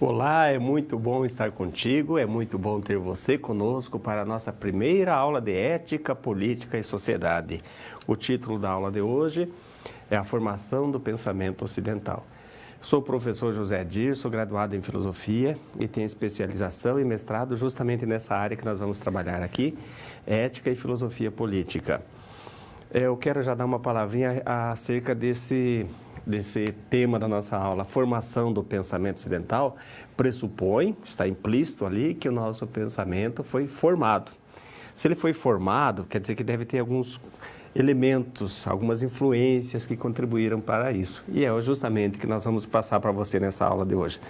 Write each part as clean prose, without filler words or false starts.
Olá, é muito bom estar contigo, é muito bom ter você conosco para a nossa primeira aula de Ética, Política e Sociedade. O título da aula de hoje é A Formação do Pensamento Ocidental. Sou o professor José Dir, sou graduado em Filosofia e tenho especialização e mestrado justamente nessa área que nós vamos trabalhar aqui, Ética e Filosofia Política. Eu quero já dar uma palavrinha acerca desse tema da nossa aula. A formação do pensamento ocidental pressupõe, está implícito ali, que o nosso pensamento foi formado. Se ele foi formado, quer dizer que deve ter alguns elementos, algumas influências que contribuíram para isso. E é justamente o que nós vamos passar para você nessa aula de hoje.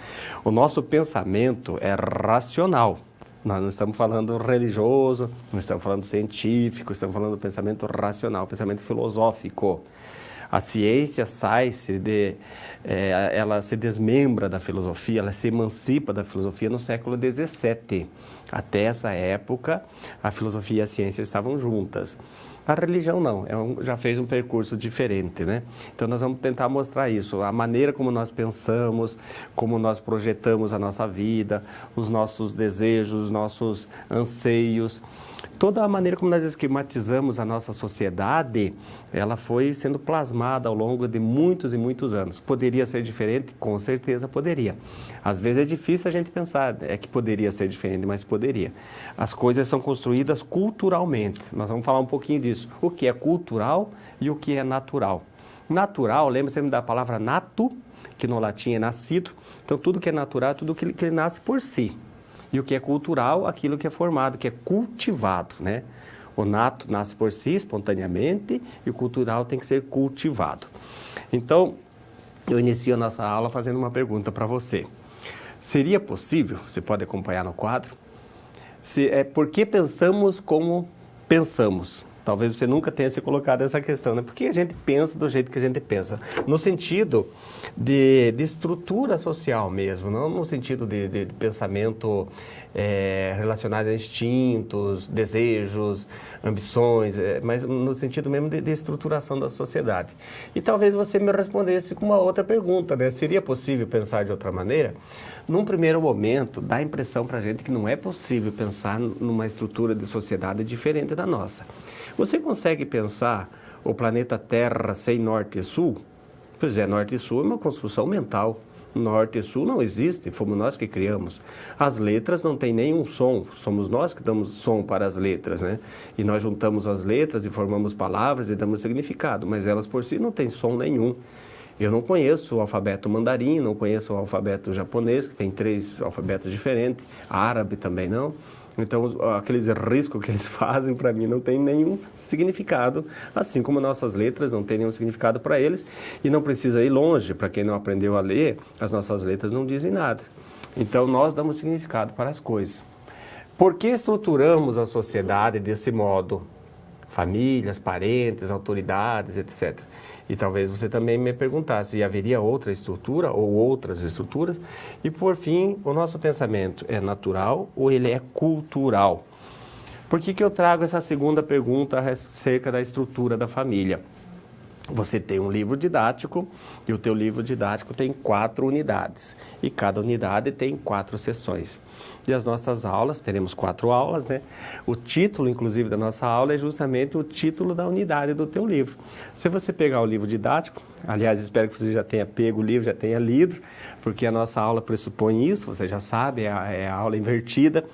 O nosso pensamento é racional. Nós não estamos falando religioso, não estamos falando científico, estamos falando do pensamento racional, pensamento filosófico. A ciência ela se desmembra da filosofia, ela se emancipa da filosofia no século XVII. Até essa época, a filosofia e a ciência estavam juntas. A religião não, já fez um percurso diferente, né? Então nós vamos tentar mostrar isso, a maneira como nós pensamos, como nós projetamos a nossa vida, os nossos desejos, os nossos anseios, toda a maneira como nós esquematizamos a nossa sociedade, ela foi sendo plasmada ao longo de muitos e muitos anos. Poderia ser diferente? Com certeza poderia. Às vezes é difícil a gente pensar, que poderia ser diferente, mas poderia. As coisas são construídas culturalmente, nós vamos falar um pouquinho disso. O que é cultural e o que é natural. Natural, lembra sempre da palavra nato, que no latim é nascido. Então, tudo que é natural é tudo que nasce por si. E o que é cultural, aquilo que é formado, que é cultivado, né? O nato nasce por si, espontaneamente, e o cultural tem que ser cultivado. Então, eu inicio a nossa aula fazendo uma pergunta para você. Seria possível, você pode acompanhar no quadro, por que pensamos como pensamos? Talvez você nunca tenha se colocado essa questão, né? Por que a gente pensa do jeito que a gente pensa? No sentido de estrutura social mesmo, não no sentido de pensamento relacionado a instintos, desejos, ambições, mas no sentido mesmo de estruturação da sociedade. E talvez você me respondesse com uma outra pergunta, né? Seria possível pensar de outra maneira? Num primeiro momento, dá a impressão para a gente que não é possível pensar numa estrutura de sociedade diferente da nossa. Você consegue pensar o planeta Terra sem norte e sul? Pois é, norte e sul é uma construção mental. Norte e sul não existem, fomos nós que criamos. As letras não têm nenhum som, somos nós que damos som para as letras, né? E nós juntamos as letras e formamos palavras e damos significado, mas elas por si não têm som nenhum. Eu não conheço o alfabeto mandarim, não conheço o alfabeto japonês, que tem 3 alfabetos diferentes, árabe também não. Então, aqueles riscos que eles fazem, para mim, não tem nenhum significado, assim como nossas letras não têm nenhum significado para eles, e não precisa ir longe, para quem não aprendeu a ler, as nossas letras não dizem nada. Então, nós damos significado para as coisas. Por que estruturamos a sociedade desse modo? Famílias, parentes, autoridades, etc. E talvez você também me perguntasse se haveria outra estrutura ou outras estruturas. E, por fim, o nosso pensamento é natural ou ele é cultural? Por que eu trago essa segunda pergunta acerca da estrutura da família? Você tem um livro didático e o teu livro didático tem 4 unidades e cada unidade tem 4 sessões. E as nossas aulas, teremos 4 aulas, né? O título, inclusive, da nossa aula é justamente o título da unidade do teu livro. Se você pegar o livro didático, aliás, espero que você já tenha pego o livro, já tenha lido, porque a nossa aula pressupõe isso, você já sabe, é a aula invertida.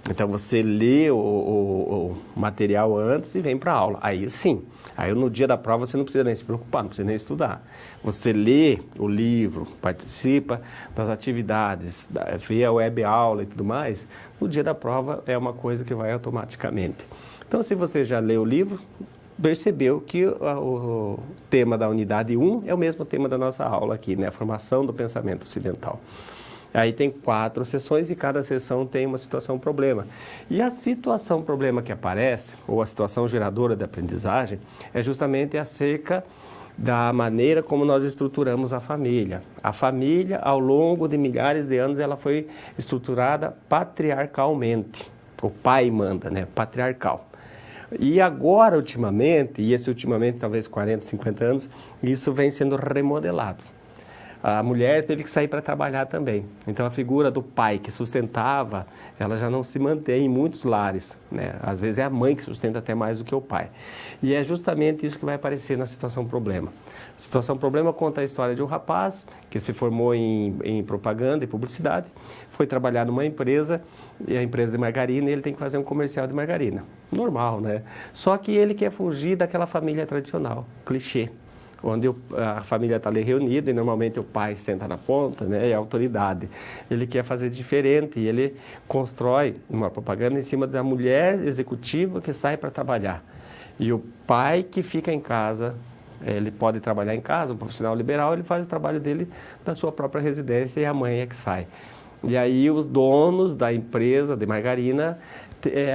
Então, você lê o material antes e vem para a aula. Aí sim, aí no dia da prova você não precisa nem se preocupar, não precisa nem estudar. Você lê o livro, participa das atividades, vê a web aula e tudo mais, no dia da prova é uma coisa que vai automaticamente. Então, se você já leu o livro, percebeu que o tema da unidade 1 é o mesmo tema da nossa aula aqui, né? A formação do pensamento ocidental. Aí tem 4 sessões e cada sessão tem uma situação problema. E a situação problema que aparece, ou a situação geradora da aprendizagem, é justamente acerca da maneira como nós estruturamos a família. A família, ao longo de milhares de anos, ela foi estruturada patriarcalmente. O pai manda, né? Patriarcal. E agora, ultimamente, talvez 40, 50 anos, isso vem sendo remodelado. a mulher teve que sair para trabalhar também. Então, a figura do pai que sustentava, ela já não se mantém em muitos lares, né? Às vezes é a mãe que sustenta até mais do que o pai. E é justamente isso que vai aparecer na Situação Problema. A Situação Problema conta a história de um rapaz que se formou em propaganda e publicidade, foi trabalhar numa empresa, e a empresa de margarina, e ele tem que fazer um comercial de margarina. Normal, né? Só que ele quer fugir daquela família tradicional, clichê, onde a família está ali reunida e normalmente o pai senta na ponta, né, e a autoridade. Ele quer fazer diferente e ele constrói uma propaganda em cima da mulher executiva que sai para trabalhar. E o pai que fica em casa, ele pode trabalhar em casa, um profissional liberal, ele faz o trabalho dele da sua própria residência e a mãe é que sai. E aí os donos da empresa de margarina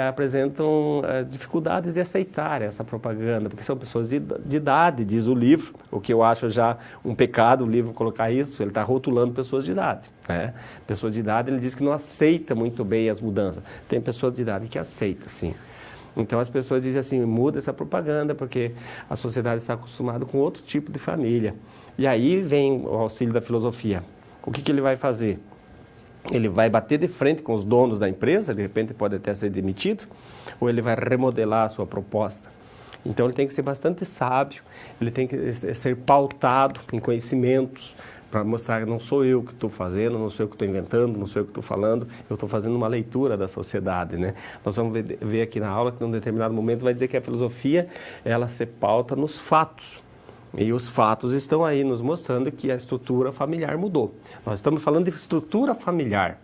apresentam dificuldades de aceitar essa propaganda, porque são pessoas de idade, diz o livro, o que eu acho já um pecado o livro colocar isso, ele está rotulando pessoas de idade, né? Pessoa de idade, ele diz que não aceita muito bem as mudanças. Tem pessoa de idade que aceita, sim. Então as pessoas dizem assim, muda essa propaganda porque a sociedade está acostumada com outro tipo de família. E aí vem o auxílio da filosofia. O que ele vai fazer? Ele vai bater de frente com os donos da empresa, de repente pode até ser demitido, ou ele vai remodelar a sua proposta. Então ele tem que ser bastante sábio, ele tem que ser pautado em conhecimentos, para mostrar que não sou eu que estou fazendo, não sou eu que estou inventando, não sou eu que estou falando, eu estou fazendo uma leitura da sociedade, né? Nós vamos ver aqui na aula que, num determinado momento, vai dizer que a filosofia, ela se pauta nos fatos. E os fatos estão aí nos mostrando que a estrutura familiar mudou. Nós estamos falando de estrutura familiar,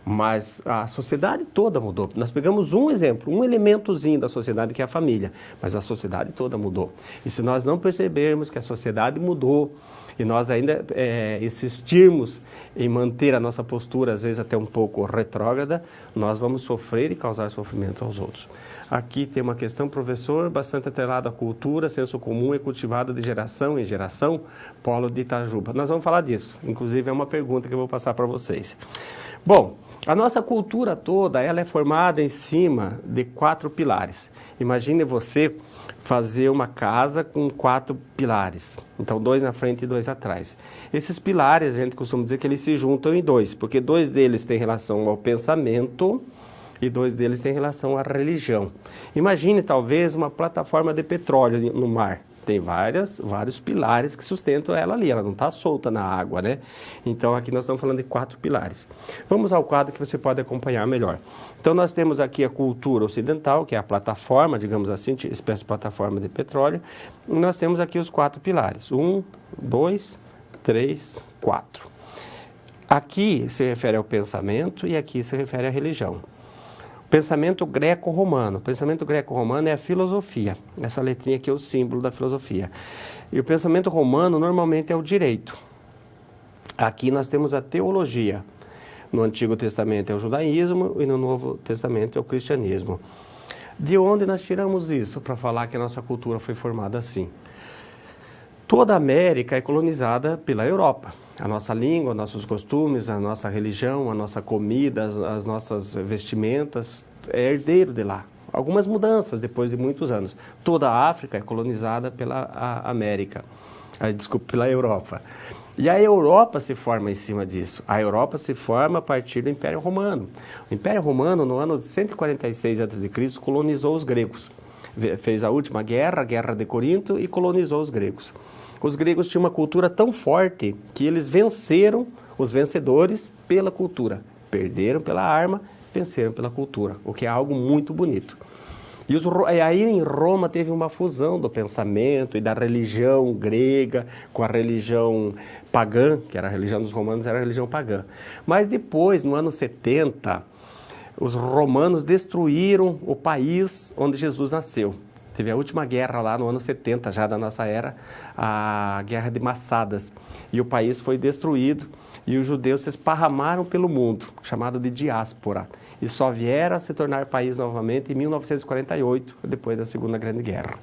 mas a sociedade toda mudou. Nós pegamos um exemplo, um elementozinho da sociedade que é a família, mas a sociedade toda mudou. E se nós não percebermos que a sociedade mudou e nós ainda insistirmos em manter a nossa postura, às vezes até um pouco retrógrada, nós vamos sofrer e causar sofrimento aos outros. Aqui tem uma questão, professor, bastante atrelada à cultura, senso comum é cultivado de geração em geração, Polo de Itajuba. Nós vamos falar disso, inclusive é uma pergunta que eu vou passar para vocês. Bom, a nossa cultura toda, ela é formada em cima de 4 pilares. Imagine você fazer uma casa com 4 pilares. Então, 2 na frente e 2 atrás. Esses pilares, a gente costuma dizer que eles se juntam em 2, porque 2 deles têm relação ao pensamento e 2 deles têm relação à religião. Imagine, talvez, uma plataforma de petróleo no mar. Tem vários pilares que sustentam ela ali, ela não está solta na água, né? Então, aqui nós estamos falando de 4 pilares. Vamos ao quadro que você pode acompanhar melhor. Então, nós temos aqui a cultura ocidental, que é a plataforma, digamos assim, espécie de plataforma de petróleo. E nós temos aqui os 4 pilares. 1, 2, 3, 4. Aqui se refere ao pensamento e aqui se refere à religião. Pensamento greco-romano. O pensamento greco-romano é a filosofia. Essa letrinha aqui é o símbolo da filosofia. E o pensamento romano normalmente é o direito. Aqui nós temos a teologia. No Antigo Testamento é o judaísmo e no Novo Testamento é o cristianismo. De onde nós tiramos isso para falar que a nossa cultura foi formada assim? Toda a América é colonizada pela Europa. A nossa língua, nossos costumes, a nossa religião, a nossa comida, as nossas vestimentas, é herdeiro de lá. Algumas mudanças depois de muitos anos. Toda a África é colonizada pela América, pela Europa. E a Europa se forma em cima disso. A Europa se forma a partir do Império Romano. O Império Romano, no ano de 146 a.C., colonizou os gregos. Fez a última guerra, a Guerra de Corinto, e colonizou os gregos. Os gregos tinham uma cultura tão forte que eles venceram os vencedores pela cultura. Perderam pela arma, venceram pela cultura, o que é algo muito bonito. E aí em Roma teve uma fusão do pensamento e da religião grega com a religião pagã, que era a religião dos romanos, era a religião pagã. Mas depois, no ano 70, os romanos destruíram o país onde Jesus nasceu. Teve a última guerra lá no ano 70, já da nossa era, a Guerra de Massadas. E o país foi destruído e os judeus se esparramaram pelo mundo, chamado de diáspora. E só vieram a se tornar país novamente em 1948, depois da Segunda Grande Guerra.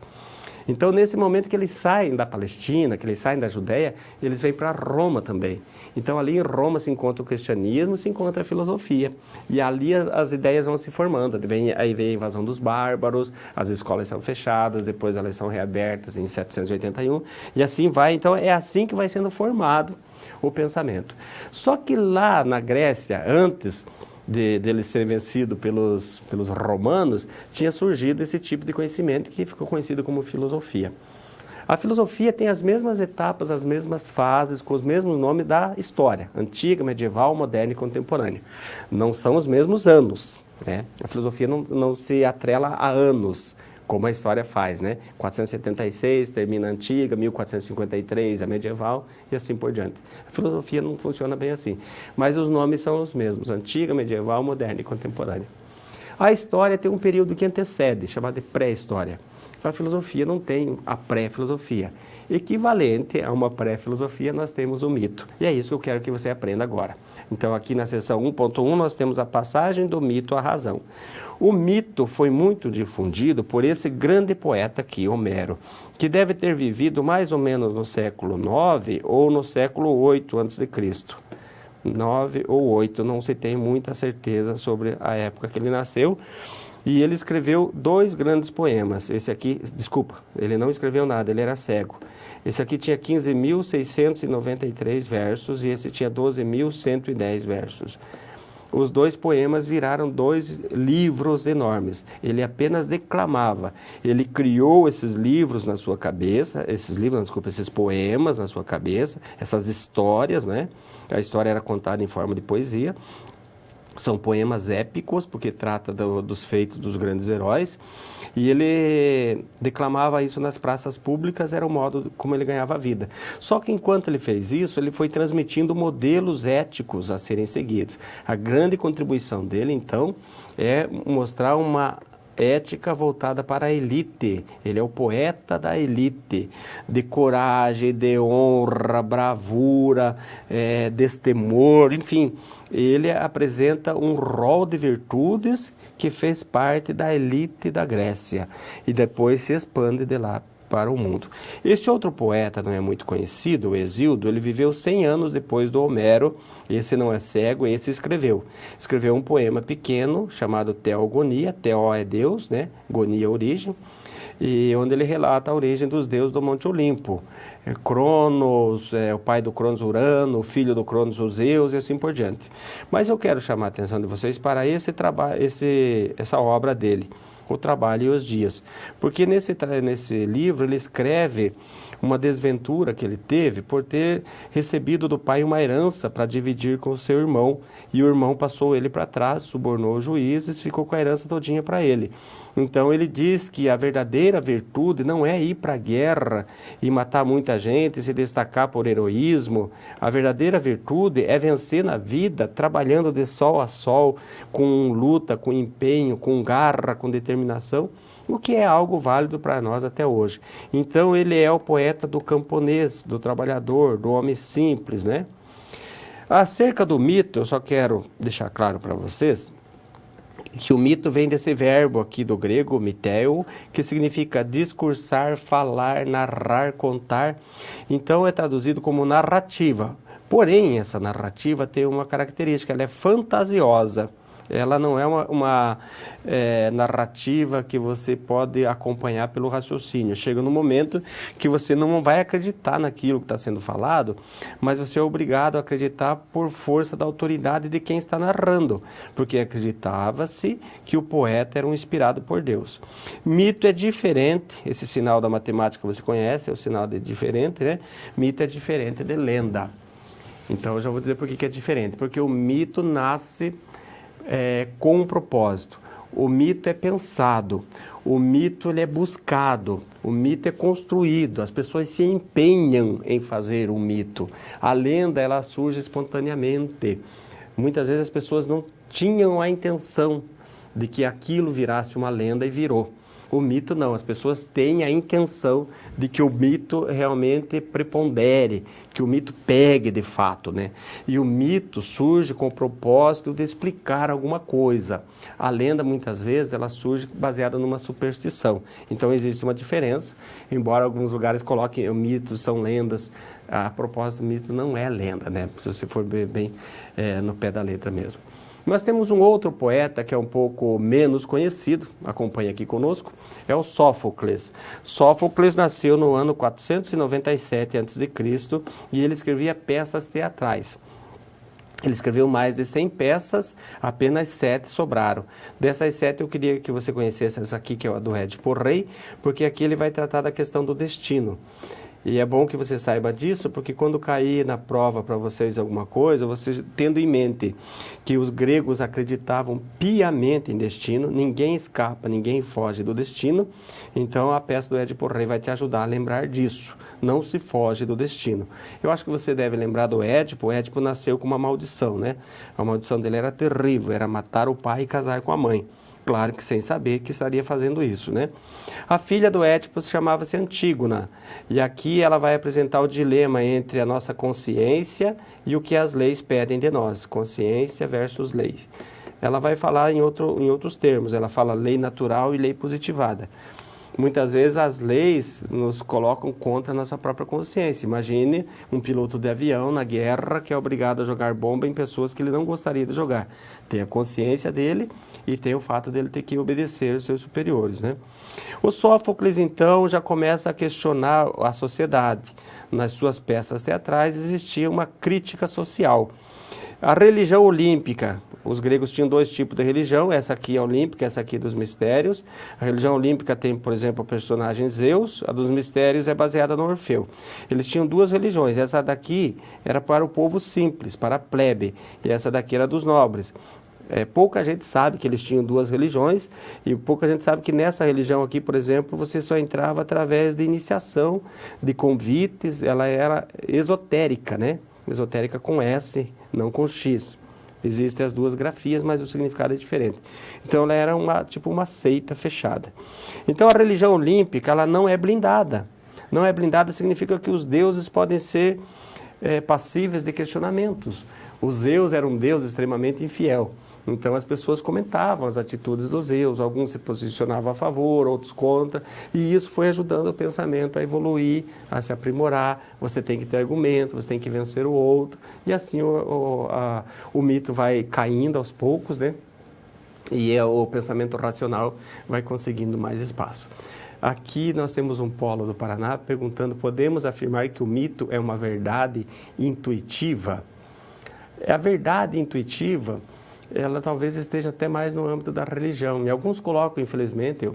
Então, nesse momento que eles saem da Palestina, que eles saem da Judéia, eles vêm para Roma também. Então, ali em Roma se encontra o cristianismo, se encontra a filosofia. E ali as ideias vão se formando. Aí vem a invasão dos bárbaros, as escolas são fechadas, depois elas são reabertas em 781, e assim vai. Então, é assim que vai sendo formado o pensamento. Só que lá na Grécia, antes deles serem vencidos pelos romanos, tinha surgido esse tipo de conhecimento que ficou conhecido como filosofia. A filosofia tem as mesmas etapas, as mesmas fases, com os mesmos nomes da história, antiga, medieval, moderna e contemporânea. Não são os mesmos anos, né? A filosofia não se atrela a anos, como a história faz, né? 476 termina a antiga, 1453 a medieval e assim por diante. A filosofia não funciona bem assim, mas os nomes são os mesmos, antiga, medieval, moderna e contemporânea. A história tem um período que antecede, chamado de pré-história. A filosofia não tem a pré-filosofia. Equivalente a uma pré-filosofia, nós temos o mito. E é isso que eu quero que você aprenda agora. Então, aqui na seção 1.1, nós temos a passagem do mito à razão. O mito foi muito difundido por esse grande poeta aqui, Homero, que deve ter vivido mais ou menos no século IX ou no século VIII a.C. 9 ou 8, não se tem muita certeza sobre a época que ele nasceu. E ele escreveu 2 grandes poemas. Esse aqui, desculpa, ele não escreveu nada, ele era cego. Esse aqui tinha 15.693 versos e esse tinha 12.110 versos. Os 2 poemas viraram 2 livros enormes. Ele apenas declamava. Ele criou esses livros na sua cabeça, esses poemas na sua cabeça, essas histórias, né? A história era contada em forma de poesia. São poemas épicos, porque trata dos feitos dos grandes heróis. E ele declamava isso nas praças públicas, era o modo como ele ganhava a vida. Só que enquanto ele fez isso, ele foi transmitindo modelos éticos a serem seguidos. A grande contribuição dele, então, é mostrar uma ética voltada para a elite. Ele é o poeta da elite, de coragem, de honra, bravura, destemor, enfim. Ele apresenta um rol de virtudes que fez parte da elite da Grécia e depois se expande de lá para o mundo. Esse outro poeta não é muito conhecido, o Hesíodo, ele viveu 100 anos depois do Homero. Esse não é cego, esse escreveu. Escreveu um poema pequeno chamado Teogonia, Teó é Deus, né? Gonia é origem, e onde ele relata a origem dos deuses do Monte Olimpo. Cronos, o pai do Cronos Urano, o filho do Cronos os Zeus e assim por diante. Mas eu quero chamar a atenção de vocês para essa obra dele, O Trabalho e os Dias. Porque nesse livro ele escreve uma desventura que ele teve por ter recebido do pai uma herança para dividir com o seu irmão. E o irmão passou ele para trás, subornou os juízes, ficou com a herança todinha para ele. Então ele diz que a verdadeira virtude não é ir para a guerra e matar muita gente, se destacar por heroísmo. A verdadeira virtude é vencer na vida, trabalhando de sol a sol, com luta, com empenho, com garra, com determinação, o que é algo válido para nós até hoje. Então ele é o poeta do camponês, do trabalhador, do homem simples, né? Acerca do mito, eu só quero deixar claro para vocês que o mito vem desse verbo aqui do grego, miteo, que significa discursar, falar, narrar, contar. Então é traduzido como narrativa. Porém, essa narrativa tem uma característica, ela é fantasiosa. Ela não é uma narrativa que você pode acompanhar pelo raciocínio. Chega no momento que você não vai acreditar naquilo que está sendo falado, mas você é obrigado a acreditar por força da autoridade de quem está narrando, porque acreditava-se que o poeta era um inspirado por Deus. Mito é diferente, esse sinal da matemática você conhece, é o sinal de diferente, né? Mito é diferente de lenda. Então eu já vou dizer por que é diferente, porque o mito nasce com um propósito. O mito é pensado, o mito ele é buscado, o mito é construído, as pessoas se empenham em fazer o mito. A lenda ela surge espontaneamente. Muitas vezes as pessoas não tinham a intenção de que aquilo virasse uma lenda e virou. O mito não, as pessoas têm a intenção de que o mito realmente prepondere, que o mito pegue de fato, né? E o mito surge com o propósito de explicar alguma coisa. A lenda, muitas vezes, ela surge baseada numa superstição. Então, existe uma diferença, embora alguns lugares coloquem mitos, são lendas. A propósito, o mito não é lenda, né? Se você for bem no pé da letra mesmo. Nós temos um outro poeta que é um pouco menos conhecido, acompanha aqui conosco, é o Sófocles. Sófocles nasceu no ano 497 a.C. e ele escrevia peças teatrais. Ele escreveu mais de 100 peças, apenas 7 sobraram. Dessas 7 eu queria que você conhecesse essa aqui, que é a do Édipo Rei, porque aqui ele vai tratar da questão do destino. E é bom que você saiba disso, porque quando cair na prova para vocês alguma coisa, vocês tendo em mente que os gregos acreditavam piamente em destino, ninguém escapa, ninguém foge do destino, então a peça do Édipo Rei vai te ajudar a lembrar disso, não se foge do destino. Eu acho que você deve lembrar do Édipo. O Édipo nasceu com uma maldição, né? A maldição dele era terrível, era matar o pai e casar com a mãe. Claro que sem saber que estaria fazendo isso, né? A filha do Édipo chamava-se Antígona. E aqui ela vai apresentar o dilema entre a nossa consciência e o que as leis pedem de nós. Consciência versus leis. Ela vai falar em outros termos. Ela fala lei natural e lei positivada. Muitas vezes as leis nos colocam contra a nossa própria consciência. Imagine um piloto de avião na guerra que é obrigado a jogar bomba em pessoas que ele não gostaria de jogar. Tem a consciência dele e tem o fato dele ter que obedecer os seus superiores, né? O Sófocles, então, já começa a questionar a sociedade. Nas suas peças teatrais existia uma crítica social. A religião olímpica, os gregos tinham 2 tipos de religião, essa aqui é olímpica, essa aqui dos mistérios. A religião olímpica tem, por exemplo, o personagem Zeus, a dos mistérios é baseada no Orfeu. Eles tinham 2 religiões, essa daqui era para o povo simples, para a plebe, e essa daqui era dos nobres. Pouca gente sabe que eles tinham 2 religiões e pouca gente sabe que nessa religião aqui, por exemplo, você só entrava através de iniciação, de convites, ela era esotérica, né? Esotérica com S, não com X. Existem as 2 grafias, mas o significado é diferente. Então, ela era uma seita fechada. Então, a religião olímpica, ela não é blindada. Não é blindada significa que os deuses podem ser passíveis de questionamentos. O Zeus era um deus extremamente infiel. Então, as pessoas comentavam as atitudes dos Zeus, alguns se posicionavam a favor, outros contra, e isso foi ajudando o pensamento a evoluir, a se aprimorar. Você tem que ter argumento, você tem que vencer o outro, e assim o mito vai caindo aos poucos, né? E o pensamento racional vai conseguindo mais espaço. Aqui nós temos um polo do Paraná perguntando: podemos afirmar que o mito é uma verdade intuitiva? A verdade intuitiva, ela talvez esteja até mais no âmbito da religião. E alguns colocam, infelizmente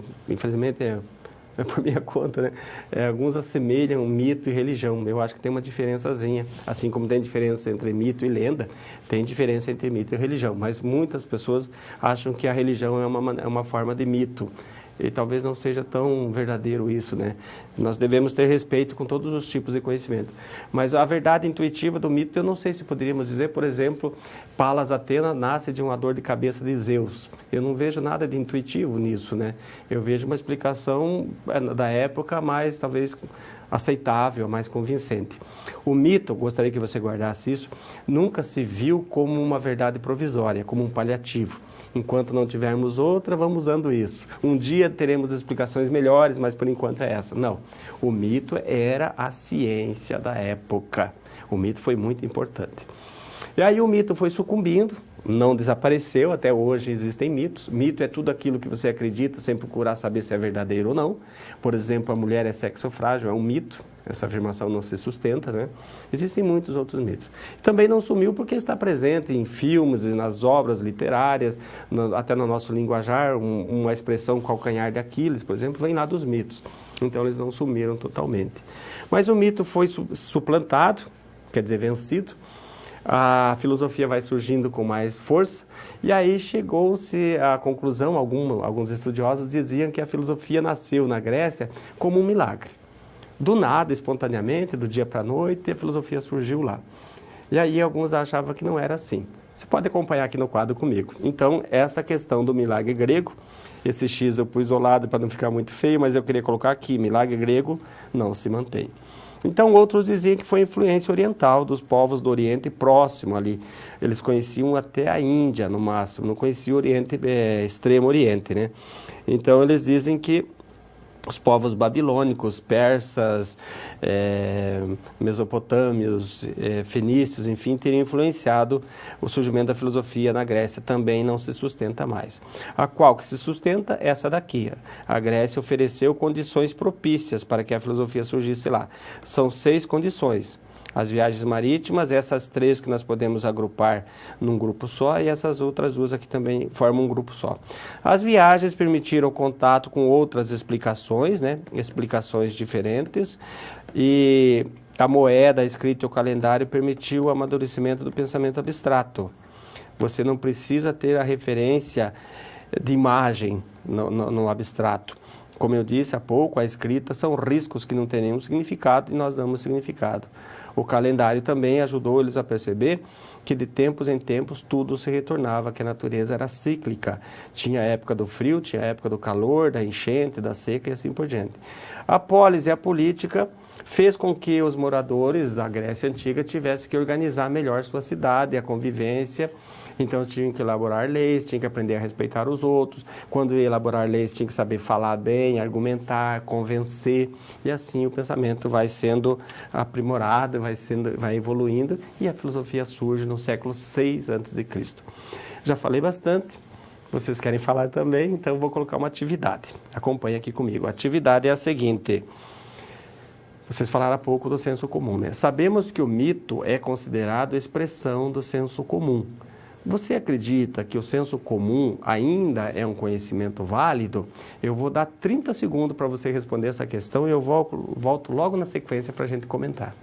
é por minha conta, né? Alguns assemelham mito e religião. Eu acho que tem uma diferençazinha. Assim como tem diferença entre mito e lenda, tem diferença entre mito e religião. Mas muitas pessoas acham que a religião é uma forma de mito. E talvez não seja tão verdadeiro isso, né? Nós devemos ter respeito com todos os tipos de conhecimento. Mas a verdade intuitiva do mito, eu não sei se poderíamos dizer, por exemplo, Palas Atena nasce de uma dor de cabeça de Zeus. Eu não vejo nada de intuitivo nisso, né? Eu vejo uma explicação da época mais, talvez, aceitável, mais convincente. O mito, gostaria que você guardasse isso, nunca se viu como uma verdade provisória, como um paliativo. Enquanto não tivermos outra, vamos usando isso. Um dia teremos explicações melhores, mas por enquanto é essa. Não. O mito era a ciência da época. O mito foi muito importante. E aí o mito foi sucumbindo, não desapareceu, até hoje existem mitos. Mito é tudo aquilo que você acredita sem procurar saber se é verdadeiro ou não. Por exemplo, a mulher é sexo frágil, é um mito. Essa afirmação não se sustenta, né? Existem muitos outros mitos. Também não sumiu porque está presente em filmes e nas obras literárias, até no nosso linguajar, uma expressão calcanhar de Aquiles, por exemplo, vem lá dos mitos. Então, eles não sumiram totalmente. Mas o mito foi suplantado, quer dizer, vencido. A filosofia vai surgindo com mais força, e aí chegou-se à conclusão, alguns estudiosos diziam que a filosofia nasceu na Grécia como um milagre. Do nada, espontaneamente, do dia para a noite, a filosofia surgiu lá. E aí alguns achavam que não era assim. Você pode acompanhar aqui no quadro comigo. Então, essa questão do milagre grego, esse X eu pus do lado para não ficar muito feio, mas eu queria colocar aqui, milagre grego não se mantém. Então, outros diziam que foi influência oriental dos povos do Oriente Próximo ali. Eles conheciam até a Índia, no máximo, não conheciam o Oriente, Extremo Oriente, né? Então, eles dizem que os povos babilônicos, persas, mesopotâmios, fenícios, enfim, teriam influenciado o surgimento da filosofia na Grécia. Também não se sustenta mais. A qual que se sustenta? Essa daqui. A Grécia ofereceu condições propícias para que a filosofia surgisse lá. São 6 condições. As viagens marítimas, essas 3 que nós podemos agrupar num grupo só, e essas outras 2 aqui também formam um grupo só. As viagens permitiram contato com outras explicações, né? Explicações diferentes, e a moeda, a escrita e o calendário permitiu o amadurecimento do pensamento abstrato. Você não precisa ter a referência de imagem no abstrato. Como eu disse há pouco, a escrita são riscos que não têm nenhum significado e nós damos significado. O calendário também ajudou eles a perceber que de tempos em tempos tudo se retornava, que a natureza era cíclica. Tinha a época do frio, tinha a época do calor, da enchente, da seca e assim por diante. A polis e a política fez com que os moradores da Grécia Antiga tivessem que organizar melhor sua cidade, a convivência. Então, tinham que elaborar leis, tinham que aprender a respeitar os outros. Quando ia elaborar leis, tinha que saber falar bem, argumentar, convencer. E assim o pensamento vai sendo aprimorado, vai evoluindo. E a filosofia surge no século VI a.C. Já falei bastante. Vocês querem falar também, então vou colocar uma atividade. Acompanhe aqui comigo. A atividade é a seguinte. Vocês falaram há pouco do senso comum, né? Sabemos que o mito é considerado expressão do senso comum. Você acredita que o senso comum ainda é um conhecimento válido? Eu vou dar 30 segundos para você responder essa questão e eu volto logo na sequência para a gente comentar.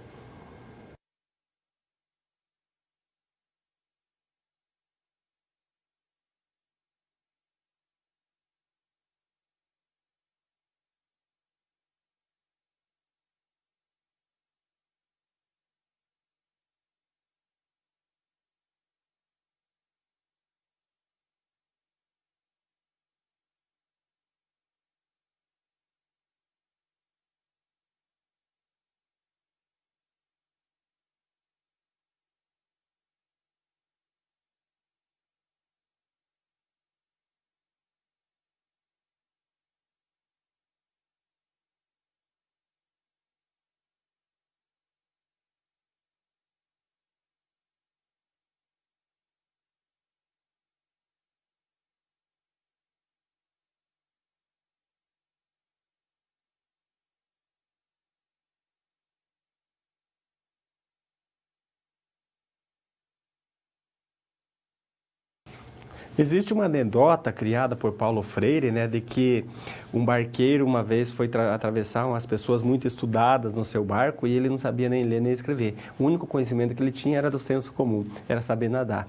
Existe uma anedota criada por Paulo Freire, né, de que um barqueiro uma vez foi atravessar umas pessoas muito estudadas no seu barco e ele não sabia nem ler nem escrever. O único conhecimento que ele tinha era do senso comum, era saber nadar.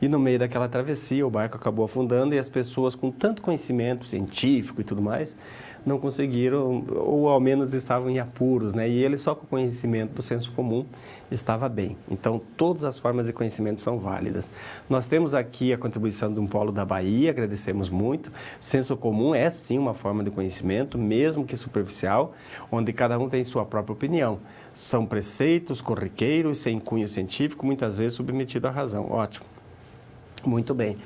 E no meio daquela travessia, o barco acabou afundando e as pessoas com tanto conhecimento científico e tudo mais, não conseguiram, ou ao menos estavam em apuros, né? E ele só com o conhecimento do senso comum estava bem. Então, todas as formas de conhecimento são válidas. Nós temos aqui a contribuição de um polo da Bahia, agradecemos muito. Senso comum é sim uma forma de conhecimento, mesmo que superficial, onde cada um tem sua própria opinião. São preceitos corriqueiros, sem cunho científico, muitas vezes submetido à razão. Ótimo. Muito bem.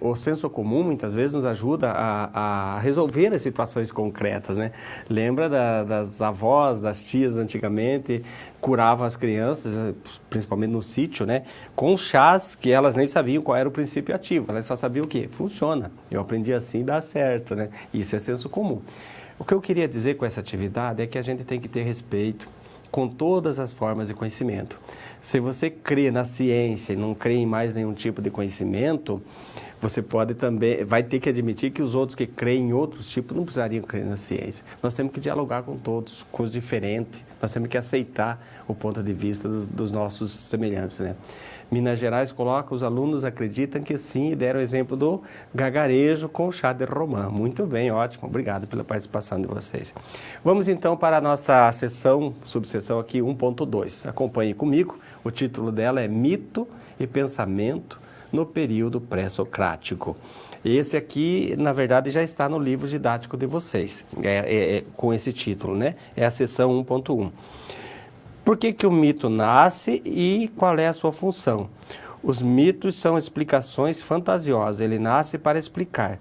O senso comum, muitas vezes, nos ajuda a resolver as situações concretas, né? Lembra das avós, das tias, antigamente, curavam as crianças, principalmente no sítio, né? Com chás que elas nem sabiam qual era o princípio ativo, elas só sabiam o quê? Funciona. Eu aprendi assim, dá certo, né? Isso é senso comum. O que eu queria dizer com essa atividade é que a gente tem que ter respeito com todas as formas de conhecimento. Se você crê na ciência e não crê em mais nenhum tipo de conhecimento, você vai ter que admitir que os outros que creem em outros tipos não precisariam crer na ciência. Nós temos que dialogar com todos, com os diferentes, nós temos que aceitar o ponto de vista dos nossos semelhantes, né? Minas Gerais coloca, os alunos acreditam que sim, e deram o exemplo do gagarejo com chá de romã. Muito bem, ótimo, obrigado pela participação de vocês. Vamos então para a nossa subseção aqui 1.2. Acompanhe comigo, o título dela é Mito e Pensamento no período pré-socrático. Esse aqui, na verdade, já está no livro didático de vocês, com esse título, né? É a seção 1.1. Por que que o mito nasce e qual é a sua função? Os mitos são explicações fantasiosas, ele nasce para explicar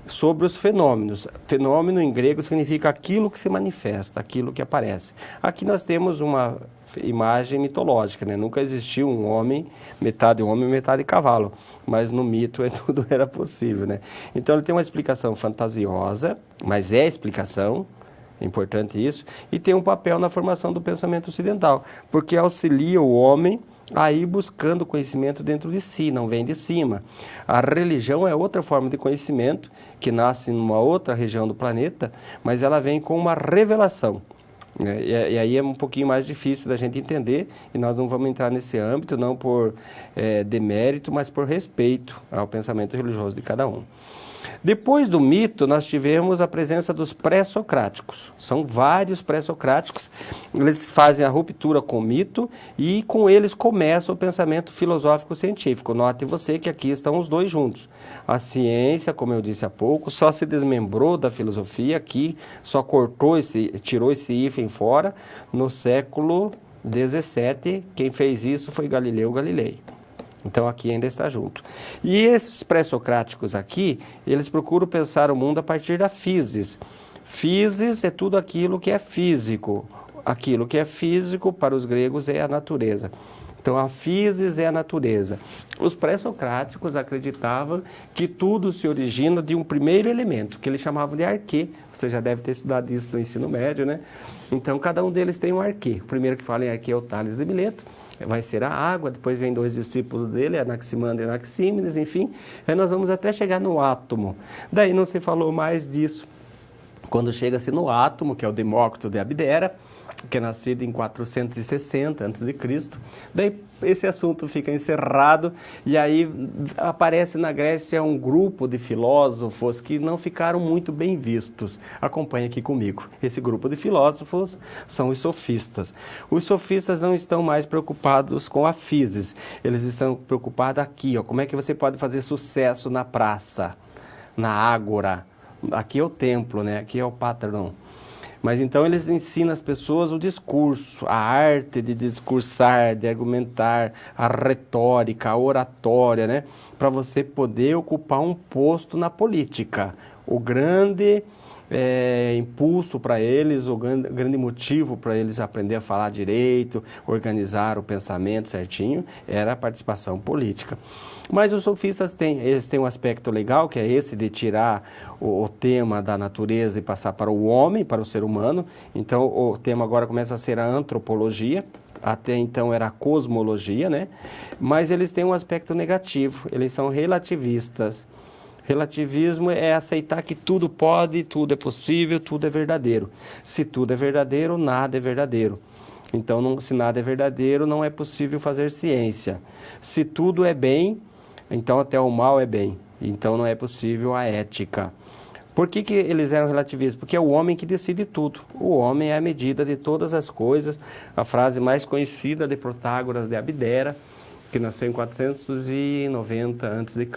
sobre os fenômenos. Fenômeno em grego significa aquilo que se manifesta, aquilo que aparece. Aqui nós temos uma imagem mitológica, né? Nunca existiu um homem, metade cavalo, mas no mito tudo era possível, né? Então ele tem uma explicação fantasiosa, mas é explicação, é importante isso, e tem um papel na formação do pensamento ocidental, porque auxilia o homem a ir buscando conhecimento dentro de si, não vem de cima. A religião é outra forma de conhecimento, que nasce numa outra região do planeta, mas ela vem com uma revelação. E aí é um pouquinho mais difícil da gente entender, e nós não vamos entrar nesse âmbito, não por demérito, mas por respeito ao pensamento religioso de cada um. Depois do mito, nós tivemos a presença dos pré-socráticos. São vários pré-socráticos. Eles fazem a ruptura com o mito e com eles começa o pensamento filosófico-científico. Note você que aqui estão os dois juntos. A ciência, como eu disse há pouco, só se desmembrou da filosofia, aqui só tirou esse hífen fora no século XVII. Quem fez isso foi Galileu Galilei. Então aqui ainda está junto. E esses pré-socráticos aqui, eles procuram pensar o mundo a partir da physis. Physis é tudo aquilo que é físico. Aquilo que é físico para os gregos é a natureza. Então a physis é a natureza. Os pré-socráticos acreditavam que tudo se origina de um primeiro elemento, que eles chamavam de arquê. Você já deve ter estudado isso no ensino médio, né? Então cada um deles tem um arquê. O primeiro que fala em arquê é o Tales de Mileto. Vai ser a água, depois vem dois discípulos dele, Anaximandro e Anaxímenes, enfim. Aí nós vamos até chegar no átomo. Daí não se falou mais disso. Quando chega-se no átomo, que é o Demócrito de Abdera, que é nascido em 460 a.C., daí esse assunto fica encerrado e aí aparece na Grécia um grupo de filósofos que não ficaram muito bem vistos. Acompanhe aqui comigo. Esse grupo de filósofos são os sofistas. Os sofistas não estão mais preocupados com a physis, eles estão preocupados aqui, ó, como é que você pode fazer sucesso na praça, na ágora. Aqui é o templo, né? Aqui é o Patron. Mas então eles ensinam às pessoas o discurso, a arte de discursar, de argumentar, a retórica, a oratória, né? Para você poder ocupar um posto na política. O grande impulso para eles, o grande motivo para eles aprender a falar direito, organizar o pensamento certinho, era a participação política. Mas os sofistas eles têm um aspecto legal, que é esse de tirar o tema da natureza e passar para o homem, para o ser humano. Então, o tema agora começa a ser a antropologia. Até então era a cosmologia, né? Mas eles têm um aspecto negativo, eles são relativistas. Relativismo é aceitar que tudo pode, tudo é possível, tudo é verdadeiro. Se tudo é verdadeiro, nada é verdadeiro. Então, se nada é verdadeiro, não é possível fazer ciência. Se tudo é bem, então até o mal é bem. Então não é possível a ética. Por que que eles eram relativistas? Porque é o homem que decide tudo. O homem é a medida de todas as coisas. A frase mais conhecida de Protágoras de Abdera, que nasceu em 490 a.C.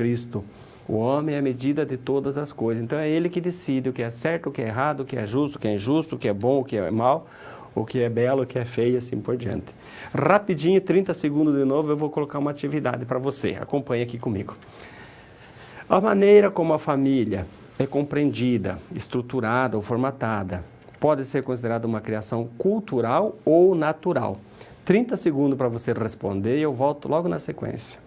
O homem é a medida de todas as coisas. Então é ele que decide o que é certo, o que é errado, o que é justo, o que é injusto, o que é bom, o que é mal, o que é belo, o que é feio e assim por diante. Rapidinho, 30 segundos de novo, eu vou colocar uma atividade para você. Acompanhe aqui comigo. A maneira como a família é compreendida, estruturada ou formatada pode ser considerada uma criação cultural ou natural. 30 segundos para você responder e eu volto logo na sequência.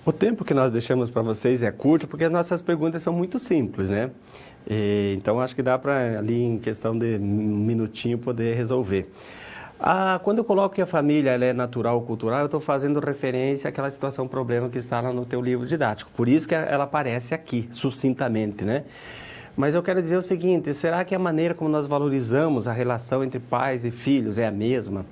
O tempo que nós deixamos para vocês é curto, porque as nossas perguntas são muito simples, né? Então, acho que dá para, ali, em questão de um minutinho, poder resolver. Quando eu coloco que a família ela é natural ou cultural, eu estou fazendo referência àquela situação, problema que está lá no teu livro didático. Por isso que ela aparece aqui, sucintamente, né? Mas eu quero dizer o seguinte, será que a maneira como nós valorizamos a relação entre pais e filhos é a mesma?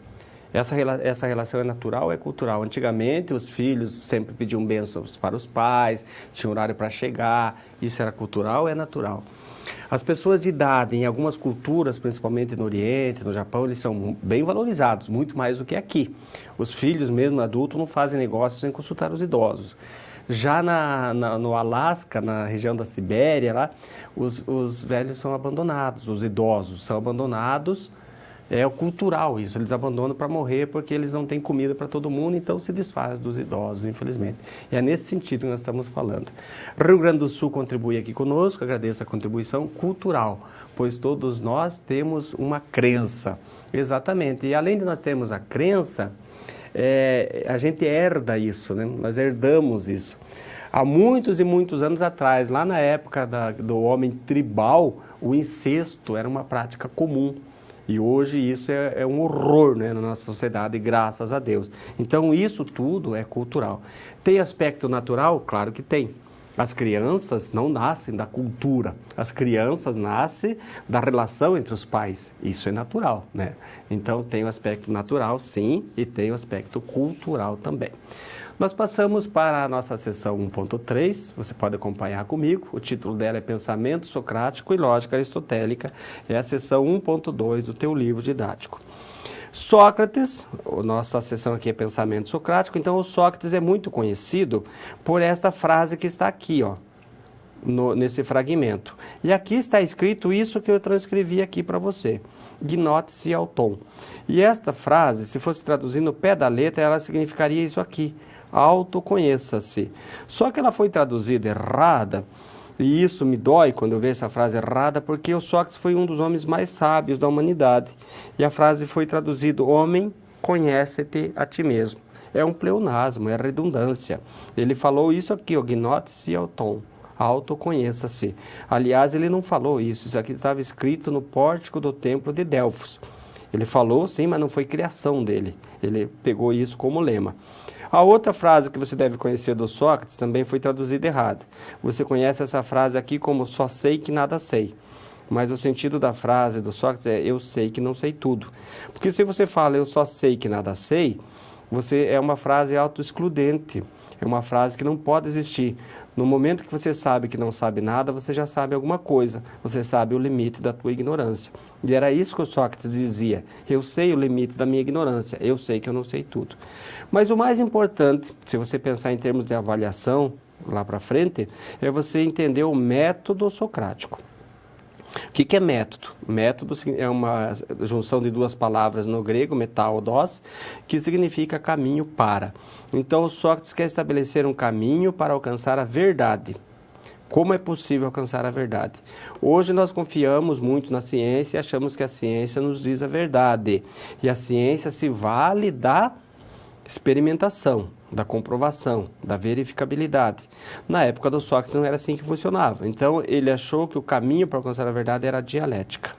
Essa relação é natural ou é cultural? Antigamente, os filhos sempre pediam bênçãos para os pais, tinha horário para chegar, isso era cultural ou é natural? As pessoas de idade, em algumas culturas, principalmente no Oriente, no Japão, eles são bem valorizados, muito mais do que aqui. Os filhos, mesmo adultos, não fazem negócios sem consultar os idosos. Já no Alasca, na região da Sibéria, lá, os velhos são abandonados, os idosos são abandonados. É o cultural isso, eles abandonam para morrer porque eles não têm comida para todo mundo, então se desfaz dos idosos, infelizmente. E é nesse sentido que nós estamos falando. Rio Grande do Sul contribui aqui conosco, agradeço a contribuição cultural, pois todos nós temos uma crença. Exatamente, e além de nós termos a crença, a gente herda isso, né? Nós herdamos isso. Há muitos e muitos anos atrás, lá na época do homem tribal, o incesto era uma prática comum. E hoje isso é um horror, né, na nossa sociedade, graças a Deus. Então isso tudo é cultural. Tem aspecto natural? Claro que tem. As crianças não nascem da cultura, as crianças nascem da relação entre os pais. Isso é natural, né? Então tem o aspecto natural, sim, e tem o aspecto cultural também. Nós passamos para a nossa sessão 1.3, você pode acompanhar comigo, o título dela é Pensamento Socrático e Lógica Aristotélica, é a sessão 1.2 do teu livro didático. Sócrates, a nossa sessão aqui é Pensamento Socrático, então o Sócrates é muito conhecido por esta frase que está aqui, ó, nesse fragmento. E aqui está escrito isso que eu transcrevi aqui para você, gnótise auton. E esta frase, se fosse traduzir no pé da letra, ela significaria isso aqui, autoconheça-se. Só que ela foi traduzida errada, e isso me dói quando eu vejo essa frase errada, porque o Sócrates foi um dos homens mais sábios da humanidade. E a frase foi traduzida, homem, conhece-te a ti mesmo. É um pleonasmo, é redundância. Ele falou isso aqui, o gnótise auton, autoconheça-se. Aliás, ele não falou isso aqui estava escrito no pórtico do templo de Delfos. Ele falou sim, mas não foi criação dele. Ele pegou isso como lema. A outra frase que você deve conhecer do Sócrates também foi traduzida errada. Você conhece essa frase aqui como só sei que nada sei. Mas o sentido da frase do Sócrates é eu sei que não sei tudo. Porque se você fala eu só sei que nada sei, é uma frase autoexcludente. É uma frase que não pode existir. No momento que você sabe que não sabe nada, você já sabe alguma coisa. Você sabe o limite da tua ignorância. E era isso que o Sócrates dizia. Eu sei o limite da minha ignorância. Eu sei que eu não sei tudo. Mas o mais importante, se você pensar em termos de avaliação, lá para frente, é você entender o método socrático. O que é método? Método é uma junção de duas palavras no grego, metaudos, que significa caminho para. Então, o Sócrates quer estabelecer um caminho para alcançar a verdade. Como é possível alcançar a verdade? Hoje nós confiamos muito na ciência e achamos que a ciência nos diz a verdade. E a ciência se vale da experimentação, da comprovação, da verificabilidade. Na época do Sócrates não era assim que funcionava. Então ele achou que o caminho para alcançar a verdade era a dialética.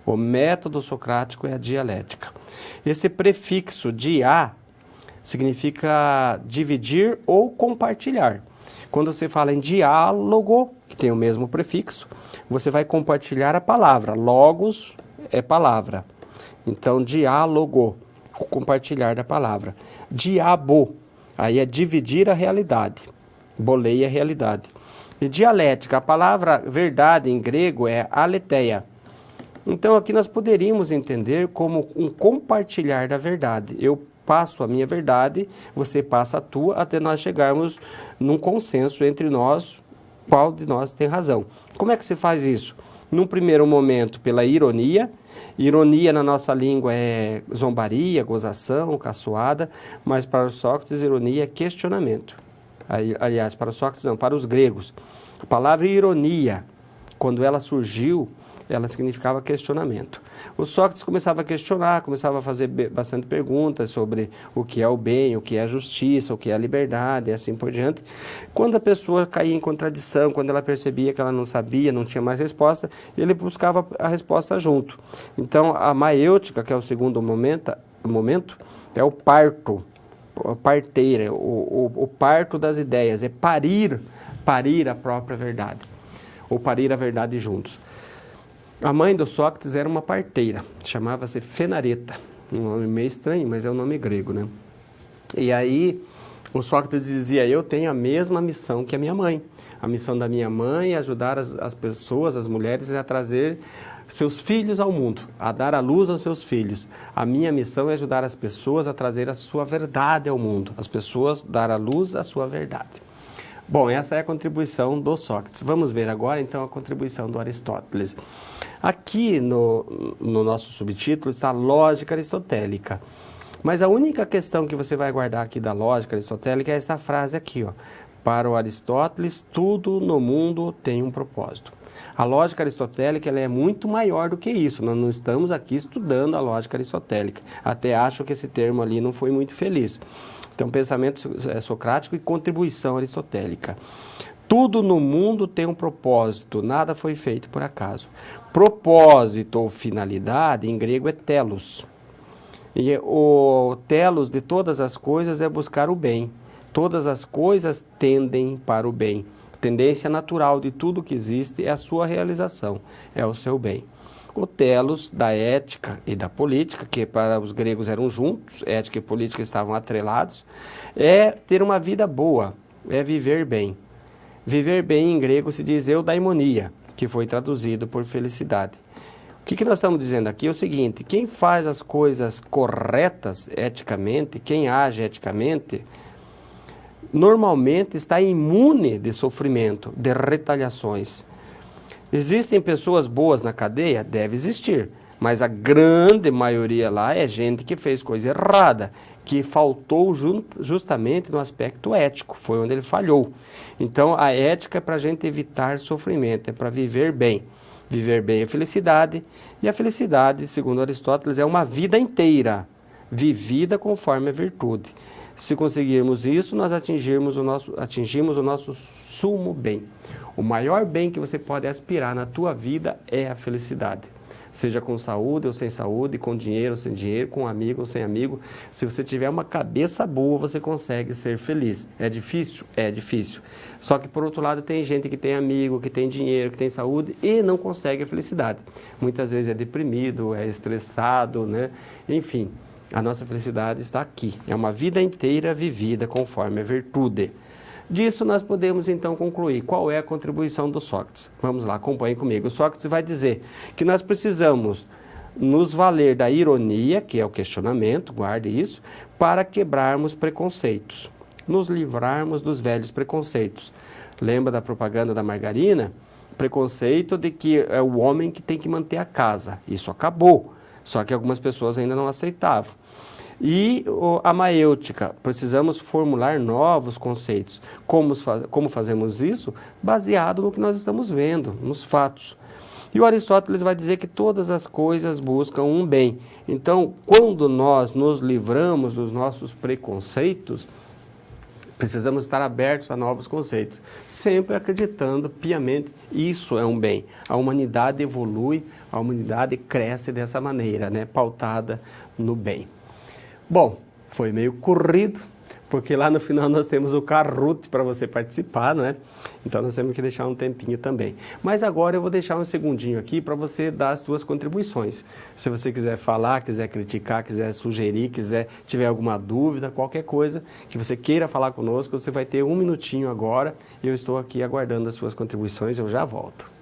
O método socrático é a dialética. Esse prefixo dia significa dividir ou compartilhar. Quando você fala em diálogo, que tem o mesmo prefixo, você vai compartilhar a palavra. Logos é palavra. Então, diálogo, compartilhar da palavra. Diabo, aí é dividir a realidade. Boleia a realidade. E dialética, a palavra verdade em grego é aletheia. Então, aqui nós poderíamos entender como um compartilhar da verdade. Eu passo a minha verdade, você passa a tua, até nós chegarmos num consenso entre nós, qual de nós tem razão. Como é que se faz isso? Num primeiro momento, pela ironia. Ironia na nossa língua é zombaria, gozação, caçoada, mas para Sócrates, ironia é questionamento. Aliás, para Sócrates não, para os gregos. A palavra ironia, quando ela surgiu, Ela significava questionamento. O Sócrates começava a questionar, começava a fazer bastante perguntas sobre o que é o bem, o que é a justiça, o que é a liberdade e assim por diante. Quando a pessoa caía em contradição, quando ela percebia que ela não sabia, não tinha mais resposta, ele buscava a resposta junto. Então, a maêutica, que é o segundo momento é o parto, a parteira, o parto das ideias, é parir a própria verdade, ou parir a verdade juntos. A mãe do Sócrates era uma parteira, chamava-se Fenareta, um nome meio estranho, mas é um nome grego, né? E aí o Sócrates dizia, eu tenho a mesma missão que a minha mãe. A missão da minha mãe é ajudar as pessoas, as mulheres, a trazer seus filhos ao mundo, a dar a luz aos seus filhos. A minha missão é ajudar as pessoas a trazer a sua verdade ao mundo, as pessoas dar a luz à sua verdade. Bom, essa é a contribuição do Sócrates. Vamos ver agora, então, a contribuição do Aristóteles. Aqui no nosso subtítulo está a lógica aristotélica. Mas a única questão que você vai guardar aqui da lógica aristotélica é essa frase aqui, ó. Para o Aristóteles, tudo no mundo tem um propósito. A lógica aristotélica ela é muito maior do que isso. Nós não estamos aqui estudando a lógica aristotélica. Até acho que esse termo ali não foi muito feliz. Então, pensamento socrático e contribuição aristotélica. Tudo no mundo tem um propósito, nada foi feito por acaso. Propósito ou finalidade, em grego, é telos. E o telos de todas as coisas é buscar o bem. Todas as coisas tendem para o bem. A tendência natural de tudo que existe é a sua realização, é o seu bem. O telos da ética e da política, que para os gregos eram juntos, ética e política estavam atrelados, é ter uma vida boa, é viver bem. Viver bem em grego se diz eudaimonia, que foi traduzido por felicidade. O que nós estamos dizendo aqui é o seguinte, quem faz as coisas corretas eticamente, quem age eticamente, normalmente está imune de sofrimento, de retaliações. Existem pessoas boas na cadeia? Deve existir, mas a grande maioria lá é gente que fez coisa errada, que faltou justamente no aspecto ético, foi onde ele falhou. Então a ética é para a gente evitar sofrimento, é para viver bem. Viver bem é felicidade, e a felicidade, segundo Aristóteles, é uma vida inteira, vivida conforme a virtude. Se conseguirmos isso, nós atingimos o nosso sumo bem. O maior bem que você pode aspirar na tua vida é a felicidade. Seja com saúde ou sem saúde, com dinheiro ou sem dinheiro, com amigo ou sem amigo. Se você tiver uma cabeça boa, você consegue ser feliz. É difícil? É difícil. Só que, por outro lado, tem gente que tem amigo, que tem dinheiro, que tem saúde e não consegue a felicidade. Muitas vezes é deprimido, é estressado, né? Enfim, a nossa felicidade está aqui. É uma vida inteira vivida conforme a virtude. Disso nós podemos então concluir qual é a contribuição do Sócrates. Vamos lá, acompanhe comigo. O Sócrates vai dizer que nós precisamos nos valer da ironia, que é o questionamento, guarde isso, para quebrarmos preconceitos, nos livrarmos dos velhos preconceitos. Lembra da propaganda da margarina? Preconceito de que é o homem que tem que manter a casa. Isso acabou, só que algumas pessoas ainda não aceitavam. E a maêutica, precisamos formular novos conceitos. Como fazemos isso? Baseado no que nós estamos vendo, nos fatos. E o Aristóteles vai dizer que todas as coisas buscam um bem. Então, quando nós nos livramos dos nossos preconceitos, precisamos estar abertos a novos conceitos, sempre acreditando piamente isso é um bem. A humanidade evolui, a humanidade cresce dessa maneira, né? Pautada no bem. Bom, foi meio corrido, porque lá no final nós temos o Kahoot para você participar, não é? Então nós temos que deixar um tempinho também. Mas agora eu vou deixar um segundinho aqui para você dar as suas contribuições. Se você quiser falar, quiser criticar, quiser sugerir, tiver alguma dúvida, qualquer coisa que você queira falar conosco, você vai ter um minutinho agora. Eu estou aqui aguardando as suas contribuições, eu já volto.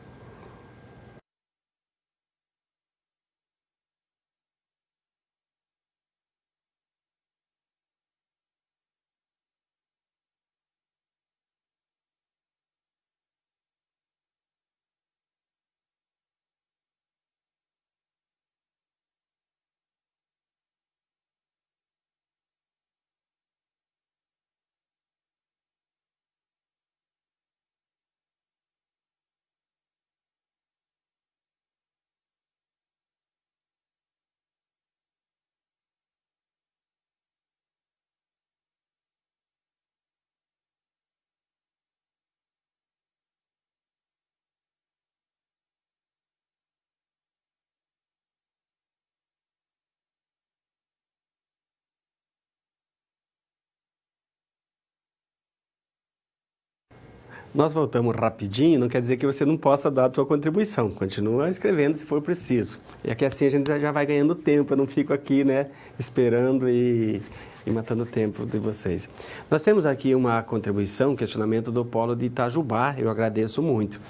Nós voltamos rapidinho, não quer dizer que você não possa dar a sua contribuição. Continua escrevendo se for preciso. E aqui assim a gente já vai ganhando tempo, eu não fico aqui, né, esperando e matando o tempo de vocês. Nós temos aqui uma contribuição, um questionamento do Polo de Itajubá, eu agradeço muito.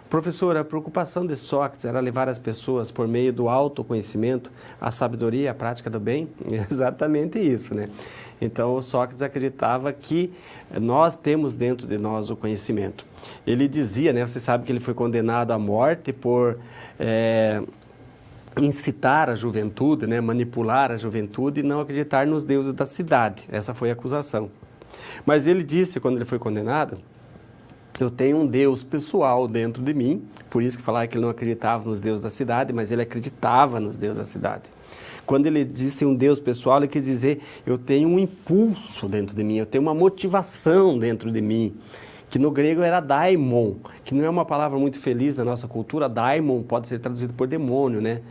Professor, a preocupação de Sócrates era levar as pessoas por meio do autoconhecimento, a sabedoria e a prática do bem? É exatamente isso, né? Então, o Sócrates acreditava que nós temos dentro de nós o conhecimento. Ele dizia, né, você sabe que ele foi condenado à morte por incitar a juventude, né, manipular a juventude e não acreditar nos deuses da cidade. Essa foi a acusação. Mas ele disse, quando ele foi condenado, eu tenho um Deus pessoal dentro de mim, por isso que falaram que ele não acreditava nos deuses da cidade, mas ele acreditava nos deuses da cidade. Quando ele disse um Deus pessoal, ele quis dizer, eu tenho um impulso dentro de mim, eu tenho uma motivação dentro de mim, que no grego era daimon, que não é uma palavra muito feliz na nossa cultura. Daimon pode ser traduzido por demônio, né?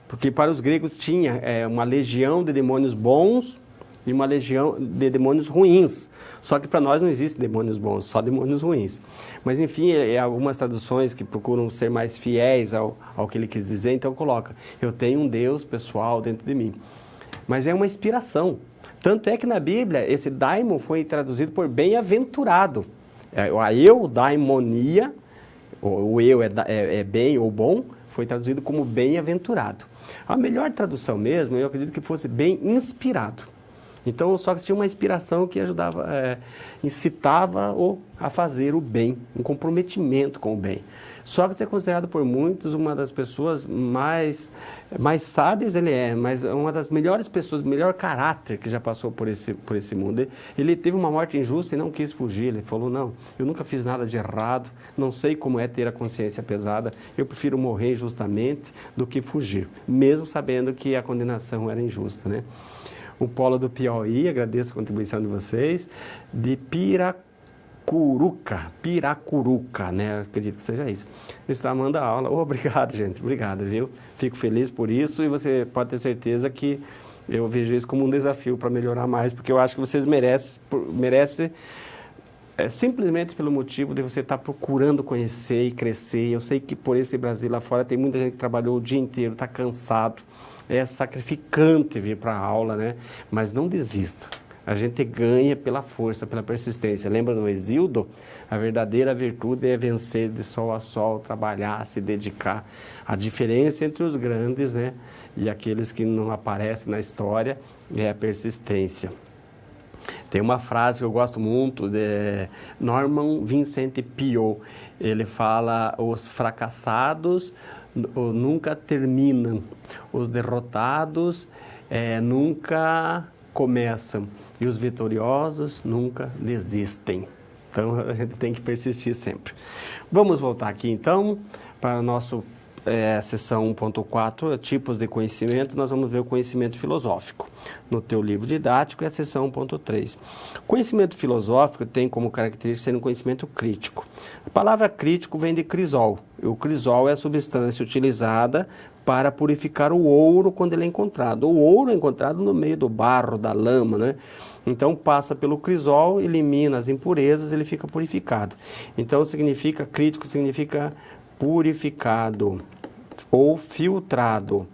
Porque para os gregos tinha uma legião de demônios bons e uma legião de demônios ruins. Só que para nós não existe demônios bons, só demônios ruins. Mas enfim, algumas traduções que procuram ser mais fiéis ao que ele quis dizer, então coloca, eu tenho um Deus pessoal dentro de mim. Mas é uma inspiração. Tanto é que na Bíblia, esse daimon foi traduzido por bem-aventurado. A eudaimonia, o eu é bem ou bom, foi traduzido como bem-aventurado. A melhor tradução mesmo, eu acredito que fosse bem inspirado. Então, o Sócrates tinha uma inspiração que ajudava, incitava a fazer o bem, um comprometimento com o bem. Sócrates é considerado por muitos uma das pessoas mais sábias, mas uma das melhores pessoas, melhor caráter que já passou por esse mundo. Ele teve uma morte injusta e não quis fugir. Ele falou, não, eu nunca fiz nada de errado, não sei como é ter a consciência pesada, eu prefiro morrer injustamente do que fugir, mesmo sabendo que a condenação era injusta, né? O Polo do Piauí, agradeço a contribuição de vocês, de Piracuruca, né? Acredito que seja isso. Está mandando a aula. Obrigado, gente. Obrigado, viu? Fico feliz por isso e você pode ter certeza que eu vejo isso como um desafio para melhorar mais, porque eu acho que vocês merecem simplesmente pelo motivo de você estar procurando conhecer e crescer. Eu sei que por esse Brasil lá fora tem muita gente que trabalhou o dia inteiro, está cansado. É sacrificante vir para a aula, né? Mas não desista. A gente ganha pela força, pela persistência. Lembra do Exildo? A verdadeira virtude é vencer de sol a sol, trabalhar, se dedicar. A diferença entre os grandes, né, e aqueles que não aparecem na história é a persistência. Tem uma frase que eu gosto muito de Norman Vincent Peale. Ele fala, os fracassados nunca terminam, os derrotados nunca começam e os vitoriosos nunca desistem. Então, a gente tem que persistir sempre. Vamos voltar aqui, então, para a nossa sessão 1.4, tipos de conhecimento. Nós vamos ver o conhecimento filosófico. No teu livro didático é a sessão 1.3. Conhecimento filosófico tem como característica ser um conhecimento crítico. A palavra crítico vem de crisol. O crisol é a substância utilizada para purificar o ouro quando ele é encontrado. O ouro é encontrado no meio do barro, da lama, né? Então, passa pelo crisol, elimina as impurezas, ele fica purificado. Então, crítico significa purificado ou filtrado.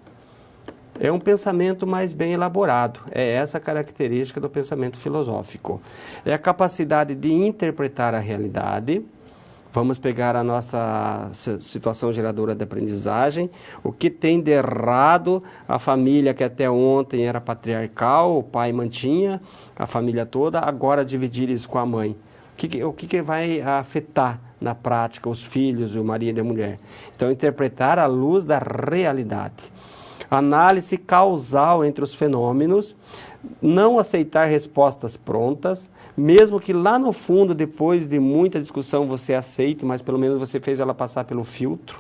É um pensamento mais bem elaborado. É essa a característica do pensamento filosófico. É a capacidade de interpretar a realidade. Vamos pegar a nossa situação geradora de aprendizagem. O que tem de errado a família que até ontem era patriarcal, o pai mantinha a família toda, agora dividir isso com a mãe. O que vai afetar na prática os filhos, o marido e a mulher? Então, interpretar à luz da realidade. Análise causal entre os fenômenos, não aceitar respostas prontas, mesmo que lá no fundo, depois de muita discussão, você aceite, mas pelo menos você fez ela passar pelo filtro.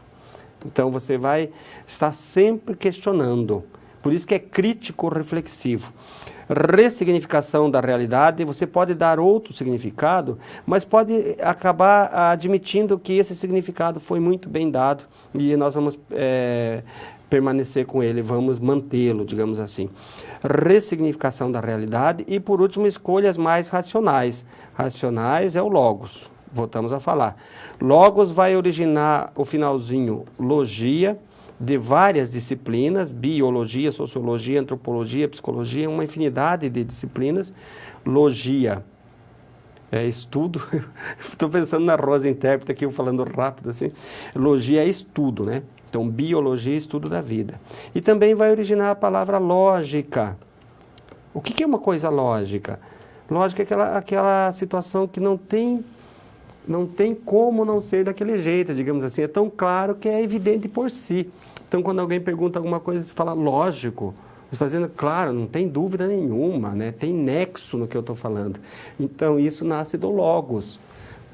Então, você vai estar sempre questionando. Por isso que é crítico reflexivo. Ressignificação da realidade, você pode dar outro significado, mas pode acabar admitindo que esse significado foi muito bem dado e nós vamos permanecer com ele, vamos mantê-lo, digamos assim. Ressignificação da realidade e, por último, escolhas mais racionais. Racionais é o logos. voltamos a falar. Logos vai originar o finalzinho logia, de várias disciplinas, biologia, sociologia, antropologia, psicologia, uma infinidade de disciplinas. Logia é estudo, estou pensando na Rosa intérprete aqui, eu falando rápido assim. Logia é estudo, né? Então, biologia é estudo da vida. E também vai originar a palavra lógica. O que é uma coisa lógica? Lógica é aquela situação que não tem como não ser daquele jeito, digamos assim. É tão claro que é evidente por si. Então, quando alguém pergunta alguma coisa, você fala lógico. Você está dizendo, claro, não tem dúvida nenhuma, né? Tem nexo no que eu estou falando. Então, isso nasce do logos.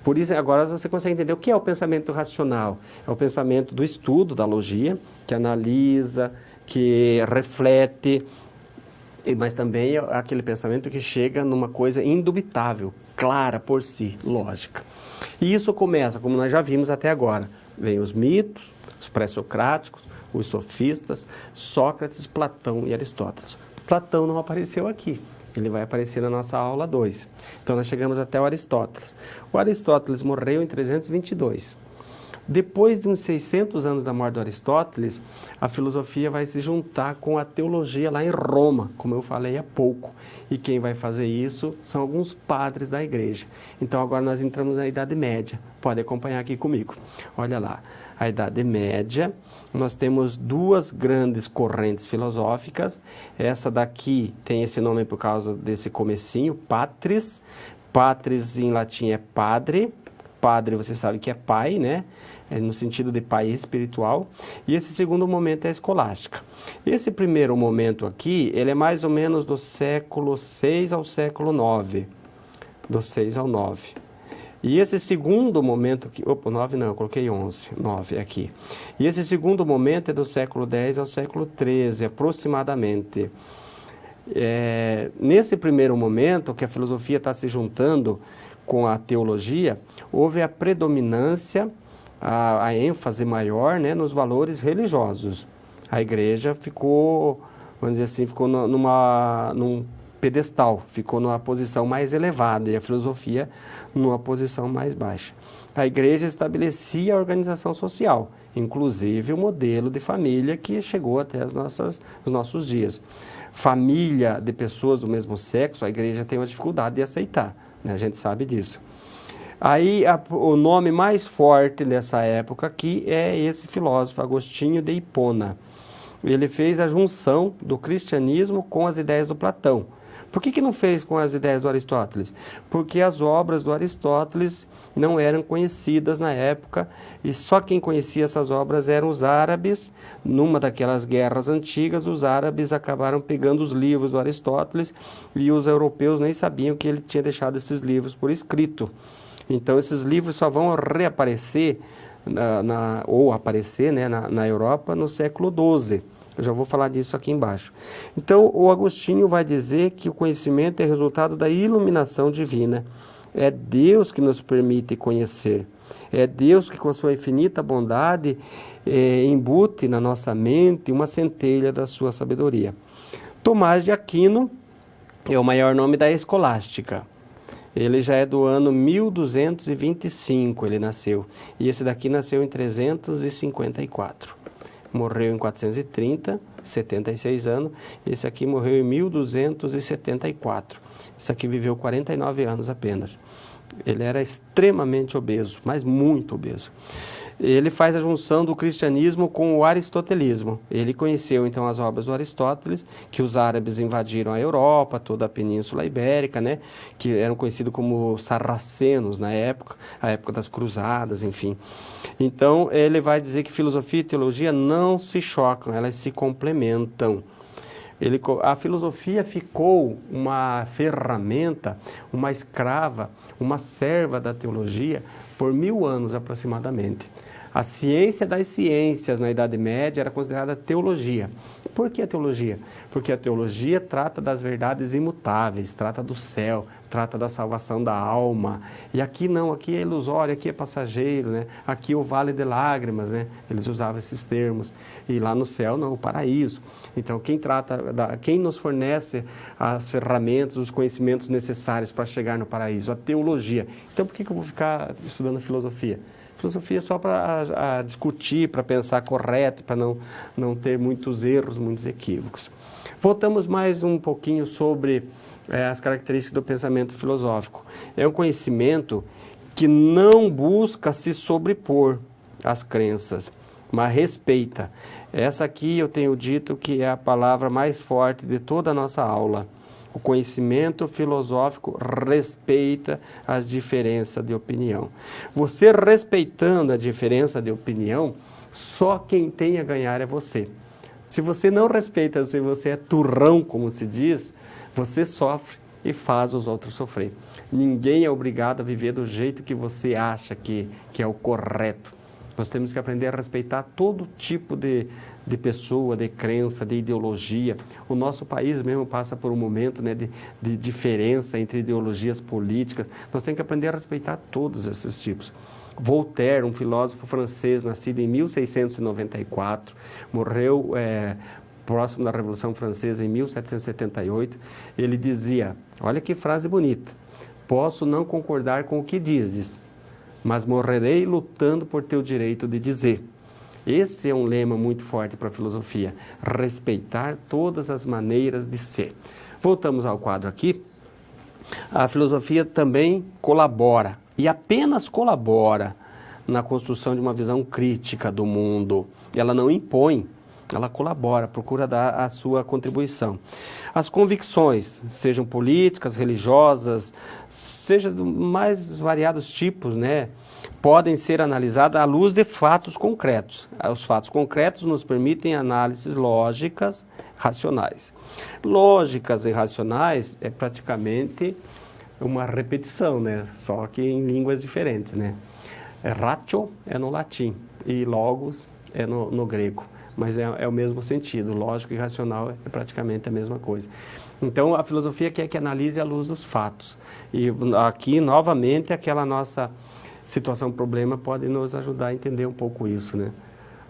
Por isso, agora você consegue entender o que é o pensamento racional. É o pensamento do estudo, da logia, que analisa, que reflete, mas também é aquele pensamento que chega numa coisa indubitável, clara por si, lógica. E isso começa, como nós já vimos até agora, vem os mitos, os pré-socráticos, os sofistas, Sócrates, Platão e Aristóteles. Platão não apareceu aqui, ele vai aparecer na nossa aula 2. Então, nós chegamos até o Aristóteles. O Aristóteles morreu em 322. Depois de uns 600 anos da morte do Aristóteles, a filosofia vai se juntar com a teologia lá em Roma, como eu falei há pouco. E quem vai fazer isso são alguns padres da igreja. Então, agora nós entramos na Idade Média. Pode acompanhar aqui comigo. Olha lá, a Idade Média, nós temos duas grandes correntes filosóficas. Essa daqui tem esse nome por causa desse comecinho, patris. Patris em latim é padre. Padre, você sabe que é pai, né? É no sentido de pai espiritual. E esse segundo momento é a escolástica. Esse primeiro momento aqui, ele é mais ou menos do século 6 ao século 9. Do 6 ao 9. E esse segundo momento aqui... Opa, 9 não, eu coloquei 11. 9 aqui. E esse segundo momento é do século 10 ao século 13, aproximadamente. Nesse primeiro momento, que a filosofia está se juntando com a teologia, houve a predominância, a ênfase maior, né, nos valores religiosos. A igreja ficou, vamos dizer assim, ficou num pedestal, ficou numa posição mais elevada e a filosofia numa posição mais baixa. A igreja estabelecia a organização social, inclusive o modelo de família que chegou até os nossos dias. Família de pessoas do mesmo sexo, a igreja tem uma dificuldade de aceitar, né? A gente sabe disso. Aí, o nome mais forte dessa época aqui é esse filósofo, Agostinho de Hipona. Ele fez a junção do cristianismo com as ideias do Platão. Por que não fez com as ideias do Aristóteles? Porque as obras do Aristóteles não eram conhecidas na época e só quem conhecia essas obras eram os árabes. Numa daquelas guerras antigas, os árabes acabaram pegando os livros do Aristóteles e os europeus nem sabiam que ele tinha deixado esses livros por escrito. Então, esses livros só vão reaparecer ou aparecer, né, na Europa no século XII. Eu já vou falar disso aqui embaixo. Então, o Agostinho vai dizer que o conhecimento é resultado da iluminação divina. É Deus que nos permite conhecer. É Deus que, com a sua infinita bondade, embute na nossa mente uma centelha da sua sabedoria. Tomás de Aquino é o maior nome da escolástica. Ele já é do ano 1225, ele nasceu. E esse daqui nasceu em 354. Morreu em 430, 76 anos. Esse aqui morreu em 1274. Esse aqui viveu 49 anos apenas. Ele era extremamente obeso, mas muito obeso. Ele faz a junção do cristianismo com o aristotelismo. Ele conheceu, então, as obras do Aristóteles, que os árabes invadiram a Europa, toda a Península Ibérica, né? Que eram conhecidos como sarracenos na época, a época das cruzadas, enfim. Então, ele vai dizer que filosofia e teologia não se chocam, elas se complementam. A filosofia ficou uma ferramenta, uma escrava, uma serva da teologia por 1000 anos aproximadamente. A ciência das ciências na Idade Média era considerada teologia. Por que a teologia? Porque a teologia trata das verdades imutáveis, trata do céu, trata da salvação da alma. E aqui não, aqui é ilusório, aqui é passageiro, né? Aqui é o vale de lágrimas, né? Eles usavam esses termos. E lá no céu, não, o paraíso. Então, quem nos fornece as ferramentas, os conhecimentos necessários para chegar no paraíso? A teologia. Então, por que eu vou ficar estudando filosofia? Filosofia é só para discutir, para pensar correto, para não ter muitos erros, muitos equívocos. Voltamos mais um pouquinho sobre as características do pensamento filosófico. É um conhecimento que não busca se sobrepor às crenças, mas respeita. Essa aqui eu tenho dito que é a palavra mais forte de toda a nossa aula. O conhecimento filosófico respeita as diferenças de opinião. Você respeitando a diferença de opinião, só quem tem a ganhar é você. Se você não respeita, se você é turrão, como se diz, você sofre e faz os outros sofrer. Ninguém é obrigado a viver do jeito que você acha que é o correto. Nós temos que aprender a respeitar todo tipo de pessoa, de crença, de ideologia. O nosso país mesmo passa por um momento, né, de diferença entre ideologias políticas. Nós temos que aprender a respeitar todos esses tipos. Voltaire, um filósofo francês, nascido em 1694, morreu próximo da Revolução Francesa em 1778, ele dizia, olha que frase bonita, posso não concordar com o que dizes, mas morrerei lutando por teu direito de dizer. Esse é um lema muito forte para a filosofia, respeitar todas as maneiras de ser. Voltamos ao quadro aqui. A filosofia também colabora, e apenas colabora, na construção de uma visão crítica do mundo. Ela não impõe, ela colabora, procura dar a sua contribuição. As convicções, sejam políticas, religiosas, seja de mais variados tipos, né, podem ser analisadas à luz de fatos concretos. Os fatos concretos nos permitem análises lógicas, racionais. Lógicas e racionais é praticamente uma repetição, né, só que em línguas diferentes, né. Ratio é no latim e logos é no grego. Mas é o mesmo sentido, lógico e racional é praticamente a mesma coisa. Então, a filosofia quer que analise à luz dos fatos. E aqui, novamente, aquela nossa situação, problema, pode nos ajudar a entender um pouco isso, né?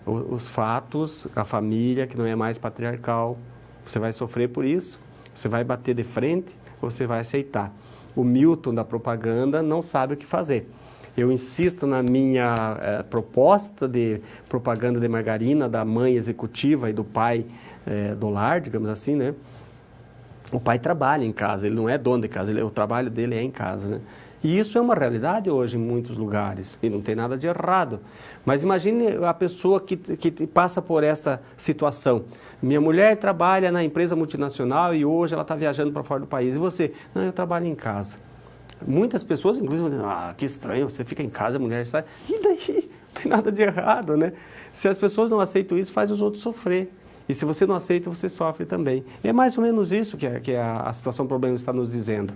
Os fatos, a família, que não é mais patriarcal, você vai sofrer por isso, você vai bater de frente ou você vai aceitar. O Milton da propaganda não sabe o que fazer. Eu insisto na minha proposta de propaganda de margarina da mãe executiva e do pai do lar, digamos assim, né? O pai trabalha em casa, ele não é dono de casa, o trabalho dele é em casa, né? E isso é uma realidade hoje em muitos lugares, e não tem nada de errado. Mas imagine a pessoa que passa por essa situação. Minha mulher trabalha na empresa multinacional e hoje ela está viajando para fora do país. E você? Não, eu trabalho em casa. Muitas pessoas, inclusive, dizem, que estranho, você fica em casa, a mulher sai. E daí? Não tem nada de errado, né? Se as pessoas não aceitam isso, faz os outros sofrer. E se você não aceita, você sofre também. E é mais ou menos isso que a situação problema está nos dizendo.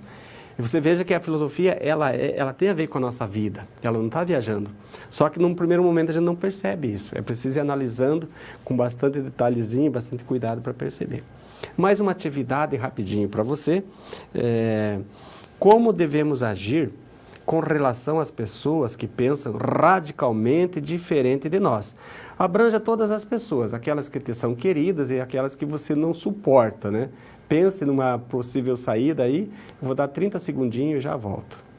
E você veja que a filosofia, ela tem a ver com a nossa vida. Ela não está viajando. Só que num primeiro momento a gente não percebe isso. É preciso ir analisando com bastante detalhezinho, bastante cuidado para perceber. Mais uma atividade rapidinho para você. Como devemos agir com relação às pessoas que pensam radicalmente diferente de nós? Abranja todas as pessoas, aquelas que te são queridas e aquelas que você não suporta, né? Pense numa possível saída aí, eu vou dar 30 segundinhos e já volto.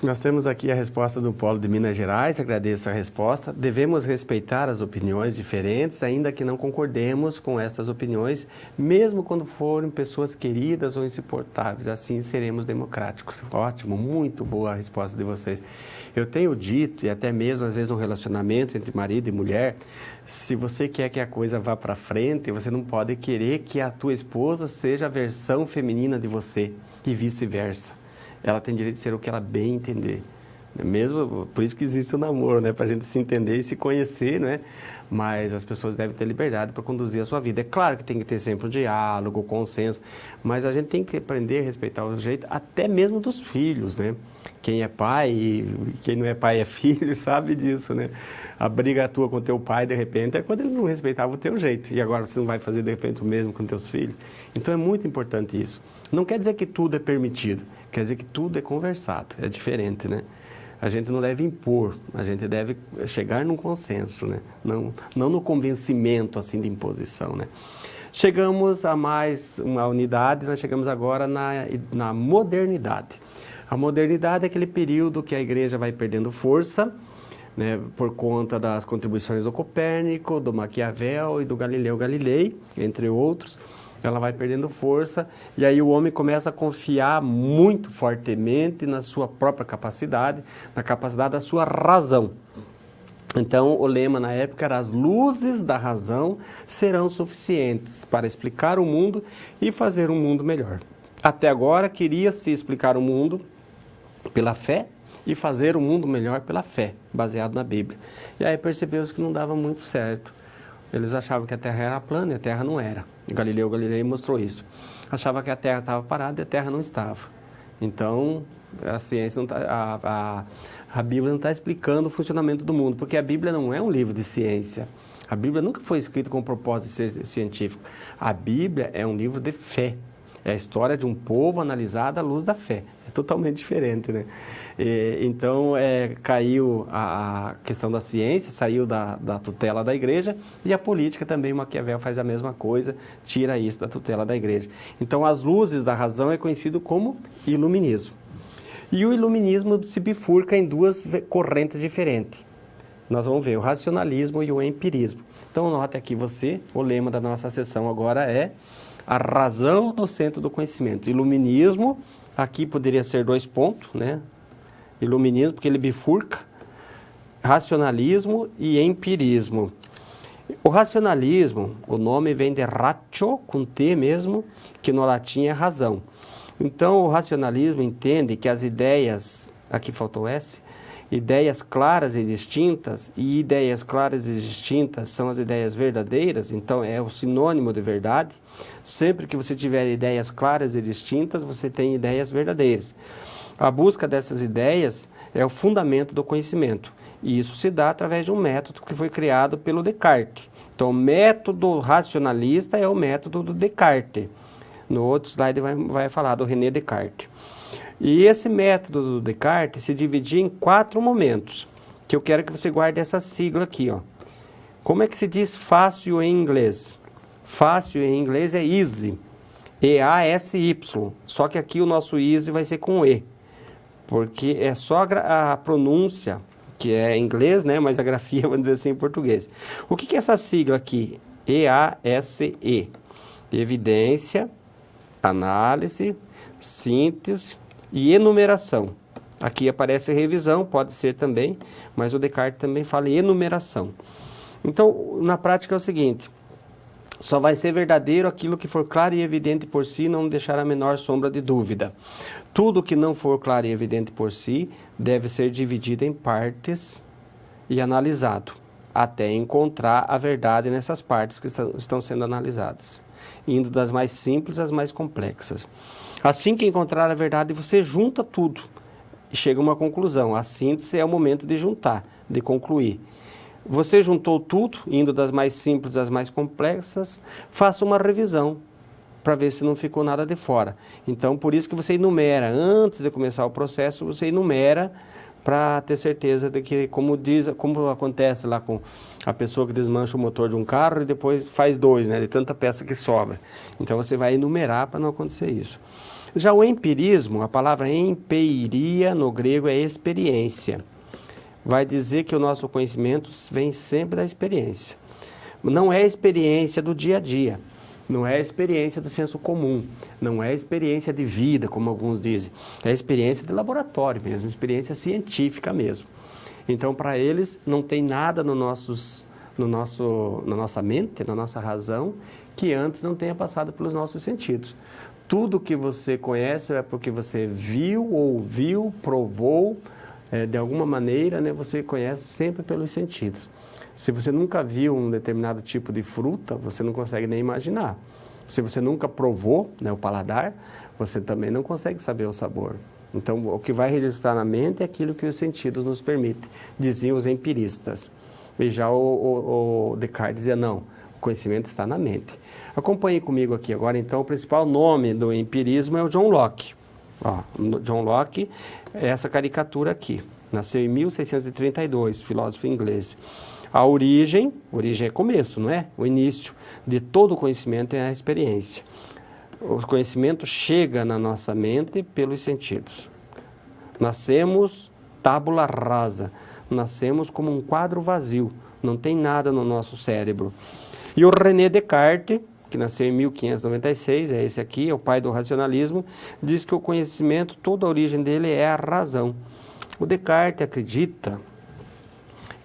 Nós temos aqui a resposta do Polo de Minas Gerais, agradeço a resposta. Devemos respeitar as opiniões diferentes, ainda que não concordemos com essas opiniões, mesmo quando forem pessoas queridas ou insuportáveis, assim seremos democráticos. Ótimo, muito boa a resposta de vocês. Eu tenho dito, e até mesmo às vezes no relacionamento entre marido e mulher, se você quer que a coisa vá para frente, você não pode querer que a tua esposa seja a versão feminina de você e vice-versa. Ela tem direito de ser o que ela bem entender. Mesmo, por isso que existe o namoro, né? Para a gente se entender e se conhecer, né? Mas as pessoas devem ter liberdade para conduzir a sua vida. É claro que tem que ter sempre um diálogo, consenso, mas a gente tem que aprender a respeitar o jeito até mesmo dos filhos, né? Quem é pai e quem não é pai é filho, sabe disso, né? A briga tua com teu pai, de repente, é quando ele não respeitava o teu jeito. E agora você não vai fazer, de repente, o mesmo com teus filhos. Então, é muito importante isso. Não quer dizer que tudo é permitido, quer dizer que tudo é conversado. É diferente, né? A gente não deve impor, a gente deve chegar num consenso, né? Não no convencimento, assim, de imposição, né? Chegamos a mais uma unidade, nós chegamos agora na modernidade. A modernidade é aquele período que a igreja vai perdendo força, né, por conta das contribuições do Copérnico, do Maquiavel e do Galileu Galilei, entre outros. Ela vai perdendo força e aí o homem começa a confiar muito fortemente na sua própria capacidade, na capacidade da sua razão. Então, o lema na época era: as luzes da razão serão suficientes para explicar o mundo e fazer um mundo melhor. Até agora, queria-se explicar o mundo pela fé e fazer um mundo melhor pela fé, baseado na Bíblia. E aí percebeu-se que não dava muito certo. Eles achavam que a Terra era plana e a Terra não era. Galileu Galilei mostrou isso. Achava que a Terra estava parada e a Terra não estava. Então, a ciência não tá, a Bíblia não está explicando o funcionamento do mundo, porque a Bíblia não é um livro de ciência. A Bíblia nunca foi escrita com o propósito de ser científico. A Bíblia é um livro de fé. É a história de um povo analisada à luz da fé. É totalmente diferente, né? Então, caiu a questão da ciência, saiu da tutela da igreja, e a política também, Maquiavel faz a mesma coisa, tira isso da tutela da igreja. Então, as luzes da razão é conhecido como iluminismo. E o iluminismo se bifurca em duas correntes diferentes. Nós vamos ver o racionalismo e o empirismo. Então, note aqui o lema da nossa sessão agora é: a razão no centro do conhecimento. Iluminismo, aqui poderia ser 2 pontos, né? Iluminismo, porque ele bifurca, racionalismo e empirismo. O racionalismo, o nome vem de ratio, com T mesmo, que no latim é razão. Então, o racionalismo entende que as ideias, aqui faltou S, ideias claras e distintas, e ideias claras e distintas são as ideias verdadeiras, então é o sinônimo de verdade. Sempre que você tiver ideias claras e distintas, você tem ideias verdadeiras. A busca dessas ideias é o fundamento do conhecimento, e isso se dá através de um método que foi criado pelo Descartes. Então, o método racionalista é o método do Descartes. No outro slide vai falar do René Descartes. E esse método do Descartes se dividia em 4 momentos, que eu quero que você guarde essa sigla aqui, ó. Como é que se diz fácil em inglês? Fácil em inglês é easy, E-A-S-Y, só que aqui o nosso easy vai ser com E, porque é só a pronúncia, que é em inglês, né, mas a grafia, vamos dizer assim, em português. O que é essa sigla aqui? E-A-S-E, evidência, análise, síntese e enumeração. Aqui aparece revisão, pode ser também, mas o Descartes também fala em enumeração. Então, na prática é o seguinte: só vai ser verdadeiro aquilo que for claro e evidente por si, não deixar a menor sombra de dúvida. Tudo que não for claro e evidente por si deve ser dividido em partes e analisado, até encontrar a verdade nessas partes que estão sendo analisadas, indo das mais simples às mais complexas. Assim que encontrar a verdade, você junta tudo e chega a uma conclusão. A síntese é o momento de juntar, de concluir. Você juntou tudo, indo das mais simples às mais complexas, faça uma revisão para ver se não ficou nada de fora. Então, por isso que você enumera, antes de começar o processo, você enumera para ter certeza de que, como acontece lá com a pessoa que desmancha o motor de um carro e depois faz 2, né, de tanta peça que sobra. Então, você vai enumerar para não acontecer isso. Já o empirismo, a palavra empeiria no grego é experiência. Vai dizer que o nosso conhecimento vem sempre da experiência. Não é a experiência do dia a dia, não é a experiência do senso comum, não é a experiência de vida, como alguns dizem. É a experiência de laboratório mesmo, experiência científica mesmo. Então, para eles, não tem nada na nossa mente, na nossa razão, que antes não tenha passado pelos nossos sentidos. Tudo que você conhece é porque você viu, ouviu, provou, de alguma maneira, né, você conhece sempre pelos sentidos. Se você nunca viu um determinado tipo de fruta, você não consegue nem imaginar. Se você nunca provou, né, o paladar, você também não consegue saber o sabor. Então, o que vai registrar na mente é aquilo que os sentidos nos permitem, diziam os empiristas. E já o Descartes dizia, não, o conhecimento está na mente. Acompanhe comigo aqui agora, então, o principal nome do empirismo é o John Locke. Ó, John Locke é essa caricatura aqui. Nasceu em 1632, filósofo inglês. A origem é começo, não é? O início de todo o conhecimento é a experiência. O conhecimento chega na nossa mente pelos sentidos. Nascemos tábula rasa, nascemos como um quadro vazio, não tem nada no nosso cérebro. E o René Descartes, que nasceu em 1596, é esse aqui, é o pai do racionalismo, diz que o conhecimento, toda a origem dele é a razão. O Descartes acredita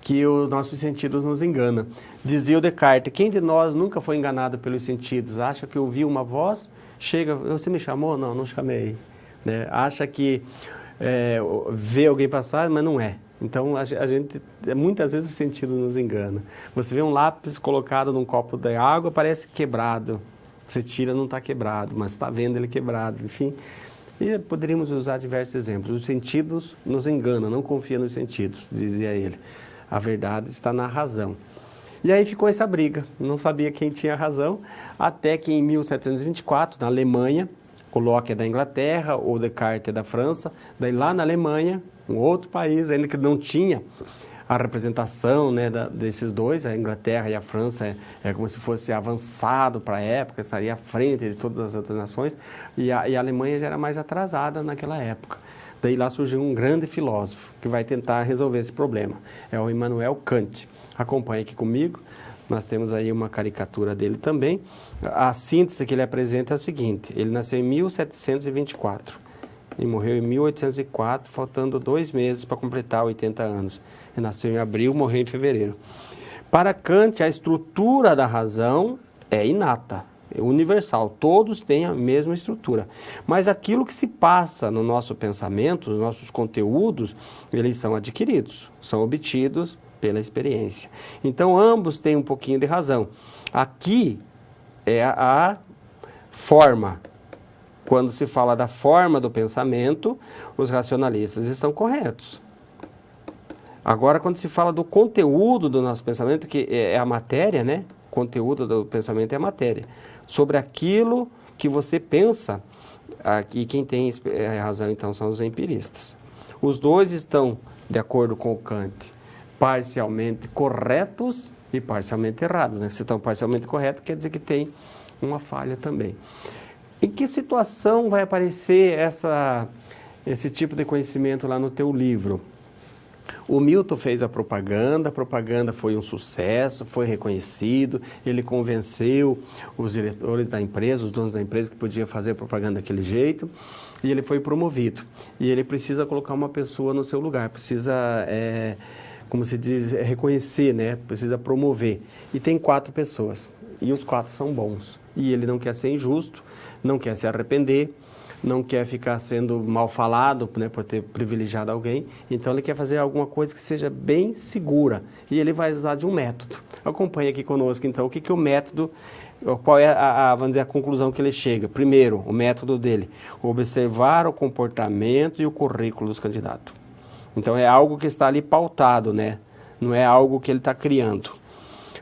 que os nossos sentidos nos enganam. Dizia o Descartes, quem de nós nunca foi enganado pelos sentidos? Acha que ouviu uma voz, chega, você me chamou? Não, não chamei. Né? Acha que vê alguém passar, mas não é. Então, a gente, muitas vezes o sentido nos engana. Você vê um lápis colocado num copo de água, parece quebrado. Você tira, não está quebrado, mas está vendo ele quebrado, enfim. E poderíamos usar diversos exemplos. Os sentidos nos enganam, não confia nos sentidos, dizia ele. A verdade está na razão. E aí ficou essa briga, não sabia quem tinha razão, até que em 1724, na Alemanha, o Locke é da Inglaterra, o Descartes é da França, daí lá na Alemanha, um outro país, ainda que não tinha a representação, né, desses dois, a Inglaterra e a França é como se fosse avançado para a época, estaria à frente de todas as outras nações, e a Alemanha já era mais atrasada naquela época. Daí lá surgiu um grande filósofo que vai tentar resolver esse problema. É o Immanuel Kant. Acompanhe aqui comigo. Nós temos aí uma caricatura dele também. A síntese que ele apresenta é o seguinte. Ele nasceu em 1724 e morreu em 1804, faltando 2 meses para completar 80 anos. Ele nasceu em abril, morreu em fevereiro. Para Kant, a estrutura da razão é inata. É universal, todos têm a mesma estrutura. Mas aquilo que se passa no nosso pensamento, nos nossos conteúdos, eles são adquiridos, são obtidos pela experiência. Então, ambos têm um pouquinho de razão. Aqui é a forma. Quando se fala da forma do pensamento, os racionalistas estão corretos. Agora, quando se fala do conteúdo do nosso pensamento, que é a matéria, né? O conteúdo do pensamento é a matéria. Sobre aquilo que você pensa, e quem tem razão, então, são os empiristas. Os dois estão, de acordo com o Kant, parcialmente corretos e parcialmente errados. Né? Se estão parcialmente corretos, quer dizer que tem uma falha também. Em que situação vai aparecer esse tipo de conhecimento lá no teu livro? O Milton fez a propaganda foi um sucesso, foi reconhecido, ele convenceu os diretores da empresa, os donos da empresa que podia fazer propaganda daquele jeito, e ele foi promovido. E ele precisa colocar uma pessoa no seu lugar, precisa, como se diz, reconhecer, né? Precisa promover. E tem 4 pessoas, e os 4 são bons. E ele não quer ser injusto, não quer se arrepender, não quer ficar sendo mal falado, né, por ter privilegiado alguém, então ele quer fazer alguma coisa que seja bem segura, e ele vai usar de um método. Acompanhe aqui conosco, então, o que o método, qual é vamos dizer, a conclusão que ele chega. Primeiro, o método dele, observar o comportamento e o currículo dos candidatos. Então, é algo que está ali pautado, né? Não é algo que ele está criando.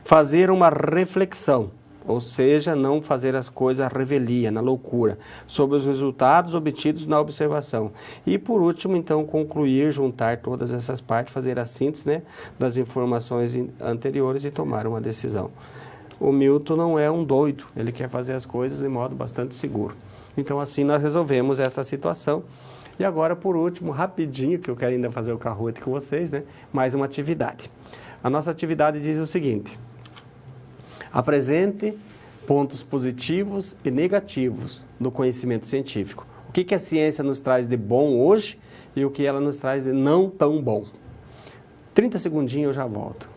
Fazer uma reflexão. Ou seja, não fazer as coisas à revelia, na loucura, sobre os resultados obtidos na observação. E, por último, então, concluir, juntar todas essas partes, fazer a síntese, né, das informações anteriores e tomar uma decisão. O Milton não é um doido, ele quer fazer as coisas de modo bastante seguro. Então, assim, nós resolvemos essa situação. E agora, por último, rapidinho, que eu quero ainda fazer o Kahoot com vocês, né? Mais uma atividade. A nossa atividade diz o seguinte: apresente pontos positivos e negativos do conhecimento científico. O que a ciência nos traz de bom hoje e o que ela nos traz de não tão bom. 30 segundinhos eu já volto.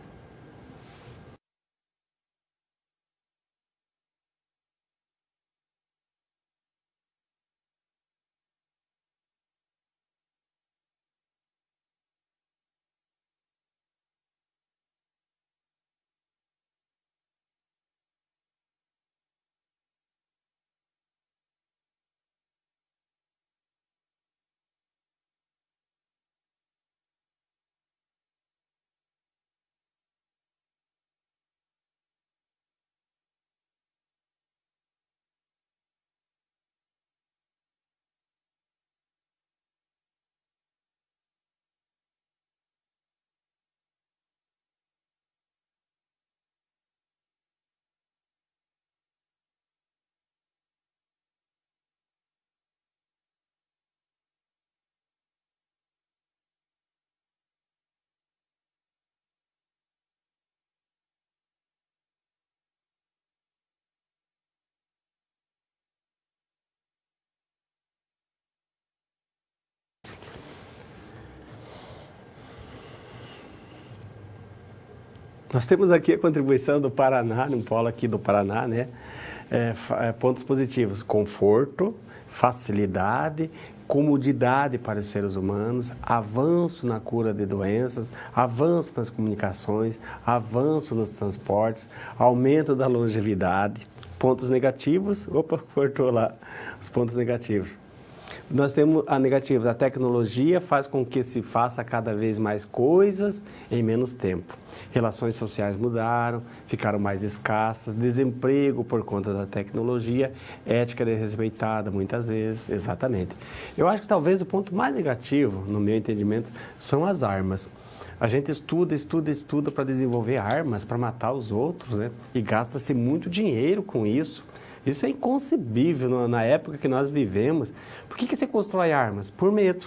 Nós temos aqui a contribuição do Paraná, um polo aqui do Paraná, né? Pontos positivos: conforto, facilidade, comodidade para os seres humanos, avanço na cura de doenças, avanço nas comunicações, avanço nos transportes, aumento da longevidade. Pontos negativos, cortou lá os pontos negativos. Nós temos a negativa: a tecnologia faz com que se faça cada vez mais coisas em menos tempo. Relações sociais mudaram, ficaram mais escassas, desemprego por conta da tecnologia, ética desrespeitada muitas vezes, exatamente. Eu acho que talvez o ponto mais negativo, no meu entendimento, são as armas. A gente estuda para desenvolver armas, para matar os outros, né? E gasta-se muito dinheiro com isso. Isso é inconcebível na época que nós vivemos. Por que se constrói armas? Por medo.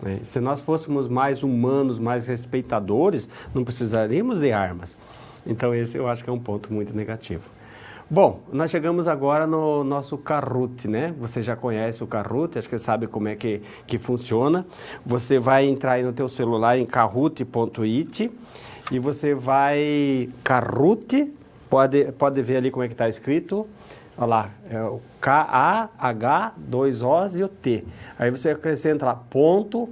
Né? Se nós fôssemos mais humanos, mais respeitadores, não precisaríamos de armas. Então, esse eu acho que é um ponto muito negativo. Bom, nós chegamos agora no nosso Kahoot, né? Você já conhece o Kahoot, acho que sabe como é que funciona. Você vai entrar aí no teu celular em kahoot.it e você vai... Kahoot, pode ver ali como é que está escrito. Olha lá, é o K-A-H, 2 Os e o T. Aí você acrescenta lá, ponto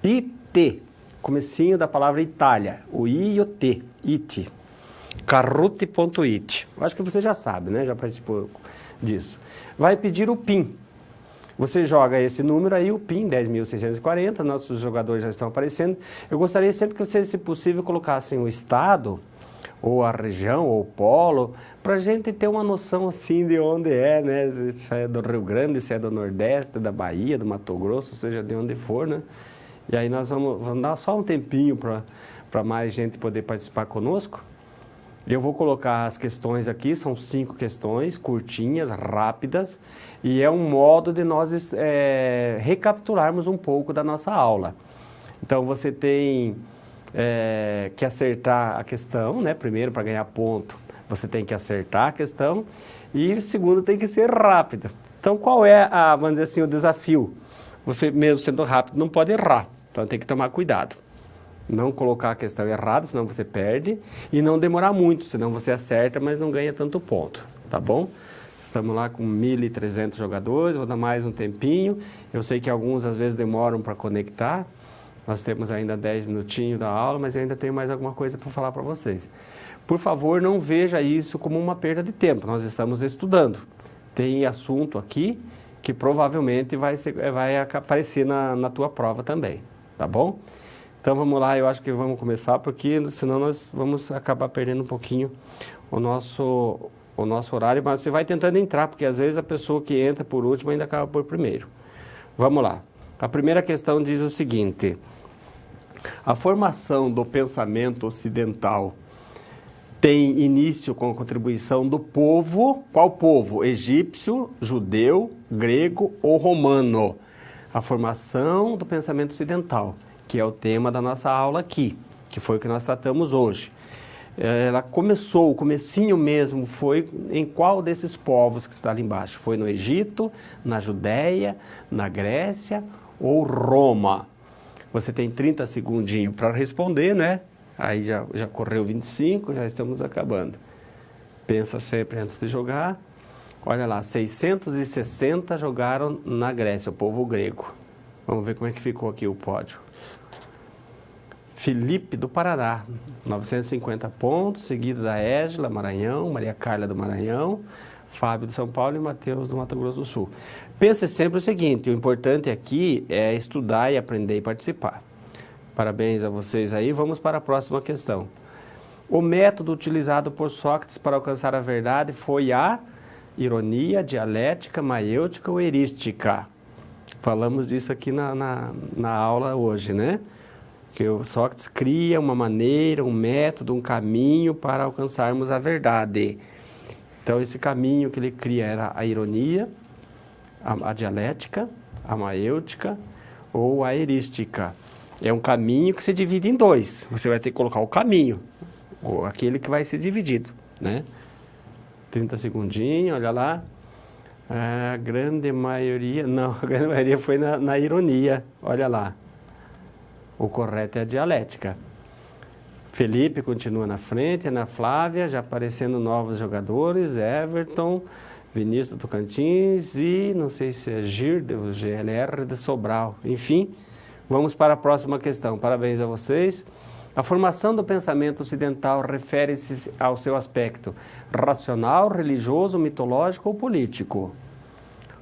IT, comecinho da palavra Itália, o I e o T, IT. Kahoot.it. Acho que você já sabe, né? Já participou disso. Vai pedir o PIN. Você joga esse número aí, o PIN, 10.640, nossos jogadores já estão aparecendo. Eu gostaria sempre que vocês, se possível, colocassem o estado, ou a região, ou o polo, para a gente ter uma noção assim de onde é, né? Se é do Rio Grande, se é do Nordeste, da Bahia, do Mato Grosso, seja de onde for, né? E aí nós vamos dar só um tempinho para mais gente poder participar conosco. Eu vou colocar as questões aqui, são 5 questões, curtinhas, rápidas, e é um modo de nós recapitularmos um pouco da nossa aula. Então, você tem que acertar a questão, né? Primeiro, para ganhar ponto, você tem que acertar a questão, e segundo, tem que ser rápido. Então, qual é, vamos dizer assim, o desafio? Você, mesmo sendo rápido, não pode errar, então tem que tomar cuidado. Não colocar a questão errada, senão você perde, e não demorar muito, senão você acerta, mas não ganha tanto ponto, tá bom? Estamos lá com 1.300 jogadores, vou dar mais um tempinho. Eu sei que alguns às vezes demoram para conectar. Nós temos ainda 10 minutinhos da aula, mas eu ainda tenho mais alguma coisa para falar para vocês. Por favor, não veja isso como uma perda de tempo, nós estamos estudando. Tem assunto aqui que provavelmente vai aparecer na tua prova também, tá bom? Então vamos lá, eu acho que vamos começar, porque senão nós vamos acabar perdendo um pouquinho o nosso horário, mas você vai tentando entrar, porque às vezes a pessoa que entra por último ainda acaba por primeiro. Vamos lá. A primeira questão diz o seguinte: a formação do pensamento ocidental tem início com a contribuição do povo. Qual povo? Egípcio, judeu, grego ou romano? A formação do pensamento ocidental, que é o tema da nossa aula aqui, que foi o que nós tratamos hoje. Ela começou, o comecinho mesmo foi em qual desses povos que está ali embaixo? Foi no Egito, na Judéia, na Grécia ou Roma? Você tem 30 segundinhos para responder, né? Aí já correu 25, já estamos acabando. Pensa sempre antes de jogar. Olha lá, 660 jogaram na Grécia, o povo grego. Vamos ver como é que ficou aqui o pódio. Felipe do Paraná, 950 pontos, seguido da Égila, Maranhão, Maria Carla do Maranhão, Fábio de São Paulo e Matheus do Mato Grosso do Sul. Pense sempre o seguinte, o importante aqui é estudar e aprender e participar. Parabéns a vocês aí, vamos para a próxima questão. O método utilizado por Sócrates para alcançar a verdade foi a ironia, dialética, maiêutica ou erística? Falamos disso aqui na aula hoje, né? Que o Sócrates cria uma maneira, um método, um caminho para alcançarmos a verdade. Então, esse caminho que ele cria era a ironia, a dialética, a maiêutica ou a erística. É um caminho que se divide em dois. Você vai ter que colocar o caminho, ou aquele que vai ser dividido, né? 30 segundinhos, olha lá. A grande maioria... Não, a grande maioria foi na ironia, olha lá. O correto é a dialética. Felipe continua na frente, Ana Flávia, já aparecendo novos jogadores, Everton, Vinícius do Tocantins e não sei se é Girde, o GLR de Sobral. Enfim, vamos para a próxima questão. Parabéns a vocês. A formação do pensamento ocidental refere-se ao seu aspecto racional, religioso, mitológico ou político?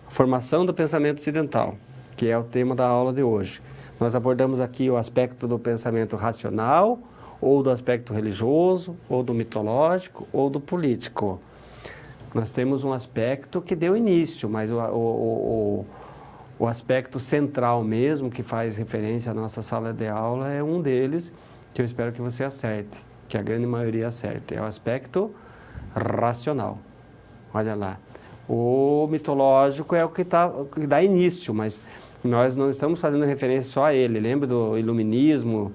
Formação do pensamento ocidental, que é o tema da aula de hoje. Nós abordamos aqui o aspecto do pensamento racional, ou do aspecto religioso, ou do mitológico, ou do político. Nós temos um aspecto que deu início, mas o aspecto central mesmo, que faz referência à nossa sala de aula, é um deles, que eu espero que você acerte, que a grande maioria acerte. É o aspecto racional. Olha lá. O mitológico é o que dá início, mas nós não estamos fazendo referência só a ele. Lembra do iluminismo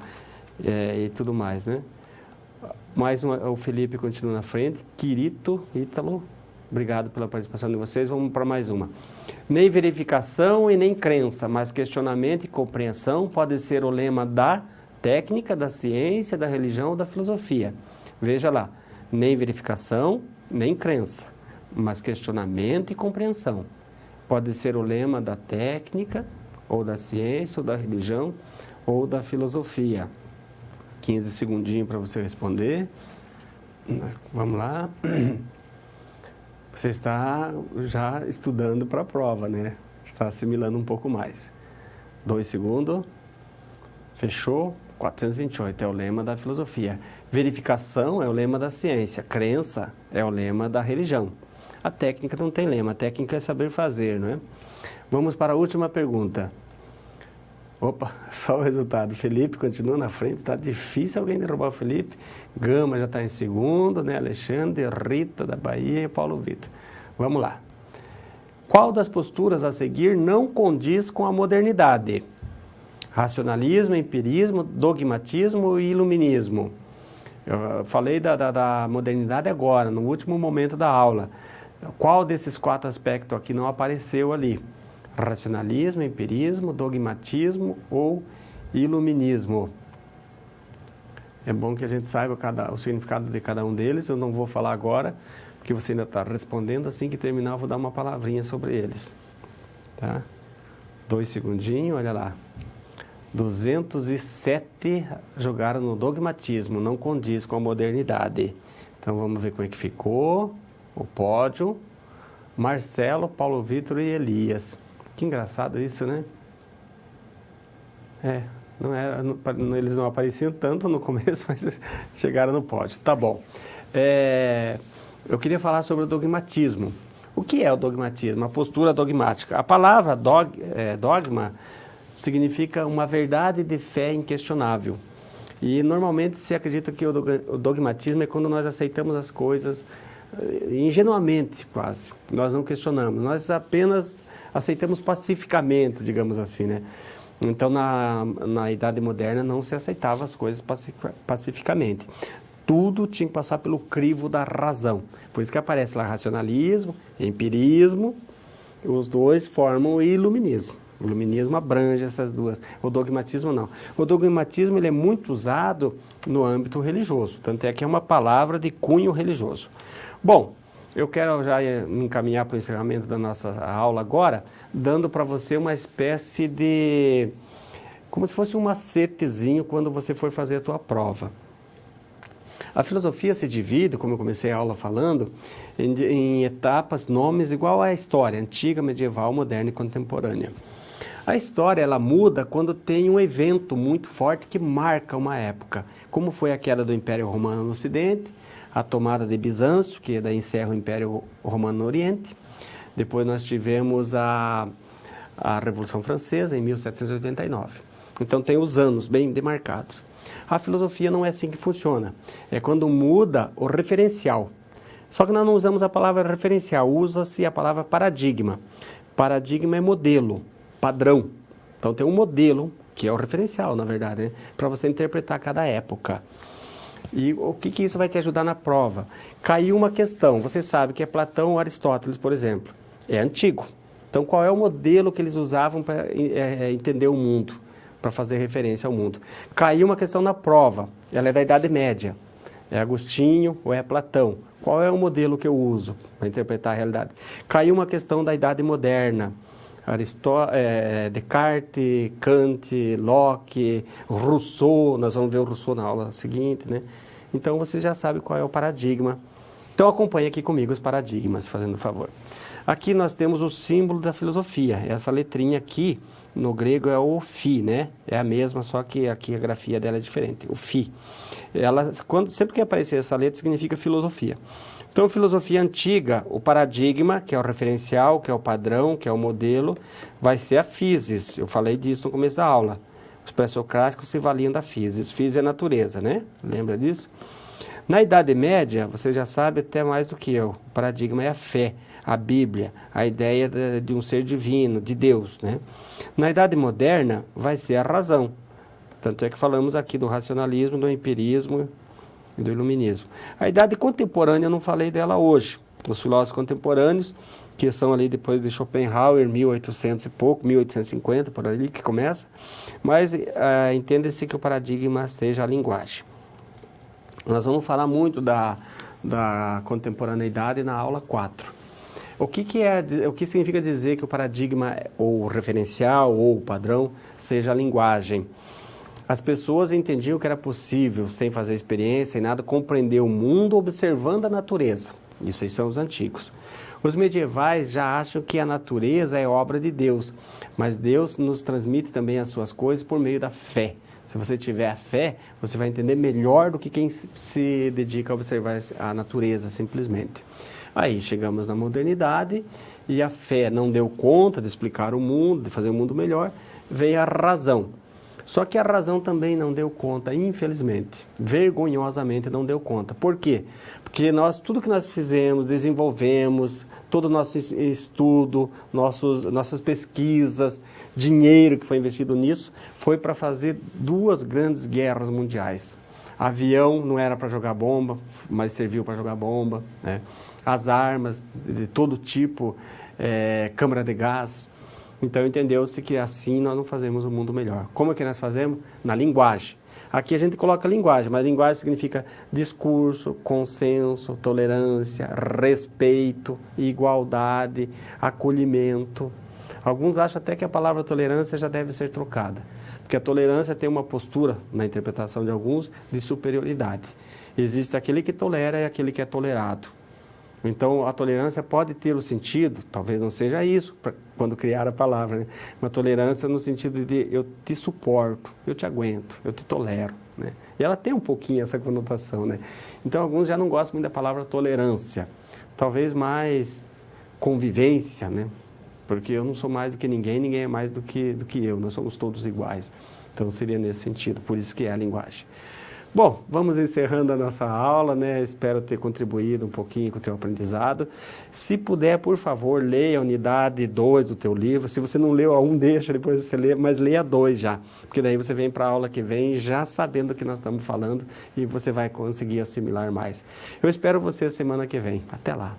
e tudo mais, né? O Felipe continua na frente. Quirito, Ítalo, obrigado pela participação de vocês. Vamos para mais uma. Nem verificação e nem crença, mas questionamento e compreensão pode ser o lema da técnica, da ciência, da religião ou da filosofia. Veja lá, nem verificação, nem crença, mas questionamento e compreensão. Pode ser o lema da técnica, ou da ciência, ou da religião, ou da filosofia. 15 segundinhos para você responder. Vamos lá. Você está já estudando para a prova, né? Está assimilando um pouco mais. 2 segundos. Fechou. 428 é o lema da filosofia. Verificação é o lema da ciência. Crença é o lema da religião. A técnica não tem lema, a técnica é saber fazer, não é? Vamos para a última pergunta. Opa, só o resultado. Felipe continua na frente, está difícil alguém derrubar o Felipe. Gama já está em segundo, né? Alexandre, Rita da Bahia e Paulo Vitor. Vamos lá. Qual das posturas a seguir não condiz com a modernidade? Racionalismo, empirismo, dogmatismo e iluminismo. Eu falei da modernidade agora, no último momento da aula. Qual desses 4 aspectos aqui não apareceu ali? Racionalismo, empirismo, dogmatismo ou iluminismo? É bom que a gente saiba o significado de cada um deles. Eu não vou falar agora, porque você ainda está respondendo. Assim que terminar, eu vou dar uma palavrinha sobre eles. Tá? 2 segundinhos, olha lá. 207 jogaram no dogmatismo, não condiz com a modernidade. Então, vamos ver como é que ficou o pódio. Marcelo, Paulo Vitor e Elias. Que engraçado isso, né? Eles não apareciam tanto no começo, mas chegaram no pódio. Tá bom. Eu queria falar sobre o dogmatismo. O que é o dogmatismo? A postura dogmática. A palavra dogma significa uma verdade de fé inquestionável. E normalmente se acredita que o dogmatismo é quando nós aceitamos as coisas ingenuamente, quase. Nós não questionamos, nós apenas aceitamos pacificamente, digamos assim, né? Então, na Idade Moderna não se aceitava as coisas pacificamente. Tudo tinha que passar pelo crivo da razão. Por isso que aparece lá racionalismo, empirismo, os dois formam o iluminismo. O iluminismo abrange essas duas. O dogmatismo não. O dogmatismo ele é muito usado no âmbito religioso, tanto é que é uma palavra de cunho religioso. Bom, eu quero já me encaminhar para o encerramento da nossa aula agora, dando para você uma espécie de... como se fosse um macetezinho quando você for fazer a tua prova. A filosofia se divide, como eu comecei a aula falando, em etapas, nomes igual à história, antiga, medieval, moderna e contemporânea. A história, ela muda quando tem um evento muito forte que marca uma época, como foi a queda do Império Romano no Ocidente, a tomada de Bizâncio, que daí encerra o Império Romano no Oriente. Depois nós tivemos a Revolução Francesa, em 1789. Então tem os anos bem demarcados. A filosofia não é assim que funciona. É quando muda o referencial. Só que nós não usamos a palavra referencial, usa-se a palavra paradigma. Paradigma é modelo, padrão. Então tem um modelo, que é o referencial, na verdade, né? Para você interpretar cada época. E o que isso vai te ajudar na prova? Caiu uma questão, você sabe que é Platão ou Aristóteles, por exemplo. É antigo. Então qual é o modelo que eles usavam para entender o mundo? Para fazer referência ao mundo. Caiu uma questão na prova, ela é da Idade Média. É Agostinho ou é Platão? Qual é o modelo que eu uso para interpretar a realidade? Caiu uma questão da Idade Moderna. Descartes, Kant, Locke, Rousseau, nós vamos ver o Rousseau na aula seguinte, né? Então você já sabe qual é o paradigma. Então acompanhe aqui comigo os paradigmas, fazendo um favor. Aqui nós temos o símbolo da filosofia. Essa letrinha aqui, no grego, é o Φ, né? É a mesma, só que aqui a grafia dela é diferente, o Φ. Sempre que aparecer essa letra, significa filosofia. Então, filosofia antiga, o paradigma, que é o referencial, que é o padrão, que é o modelo, vai ser a physis. Eu falei disso no começo da aula. Os pré-socráticos se valiam da physis. Physis é natureza, né? Lembra disso? Na Idade Média, você já sabe até mais do que eu. O paradigma é a fé, a Bíblia, a ideia de um ser divino, de Deus, né? Na Idade Moderna, vai ser a razão. Tanto é que falamos aqui do racionalismo, do empirismo e do iluminismo. A Idade Contemporânea, eu não falei dela hoje. Os filósofos contemporâneos, que são ali depois de Schopenhauer, 1800 e pouco, 1850, por ali que começa. Mas entende-se que o paradigma seja a linguagem. Nós vamos falar muito da contemporaneidade na aula 4. O que significa dizer que o paradigma, ou o referencial, ou o padrão, seja a linguagem? As pessoas entendiam que era possível, sem fazer experiência, sem nada, compreender o mundo observando a natureza. Isso aí são os antigos. Os medievais já acham que a natureza é obra de Deus, mas Deus nos transmite também as suas coisas por meio da fé. Se você tiver a fé, você vai entender melhor do que quem se dedica a observar a natureza, simplesmente. Aí chegamos na modernidade e a fé não deu conta de explicar o mundo, de fazer o mundo melhor, veio a razão. Só que a razão também não deu conta, infelizmente, vergonhosamente não deu conta. Por quê? Porque tudo que nós fizemos, desenvolvemos, todo o nosso estudo, nossas pesquisas, dinheiro que foi investido nisso, foi para fazer 2 grandes guerras mundiais. Avião não era para jogar bomba, mas serviu para jogar bomba, né? As armas de todo tipo, câmara de gás. Então, entendeu-se que assim nós não fazemos um mundo melhor. Como é que nós fazemos? Na linguagem. Aqui a gente coloca linguagem, mas linguagem significa discurso, consenso, tolerância, respeito, igualdade, acolhimento. Alguns acham até que a palavra tolerância já deve ser trocada, porque a tolerância tem uma postura, na interpretação de alguns, de superioridade. Existe aquele que tolera e aquele que é tolerado. Então, a tolerância pode ter o sentido, talvez não seja isso, quando criar a palavra, né? Uma tolerância no sentido de eu te suporto, eu te aguento, eu te tolero, né? E ela tem um pouquinho essa conotação, né? Então, alguns já não gostam muito da palavra tolerância, talvez mais convivência, né? Porque eu não sou mais do que ninguém, ninguém é mais do que eu, nós somos todos iguais. Então, seria nesse sentido, por isso que é a linguagem. Bom, vamos encerrando a nossa aula, né? Espero ter contribuído um pouquinho com o teu aprendizado. Se puder, por favor, leia a unidade 2 do teu livro. Se você não leu a 1, deixa, depois você lê, mas leia a 2 já. Porque daí você vem para a aula que vem já sabendo o que nós estamos falando e você vai conseguir assimilar mais. Eu espero você semana que vem. Até lá.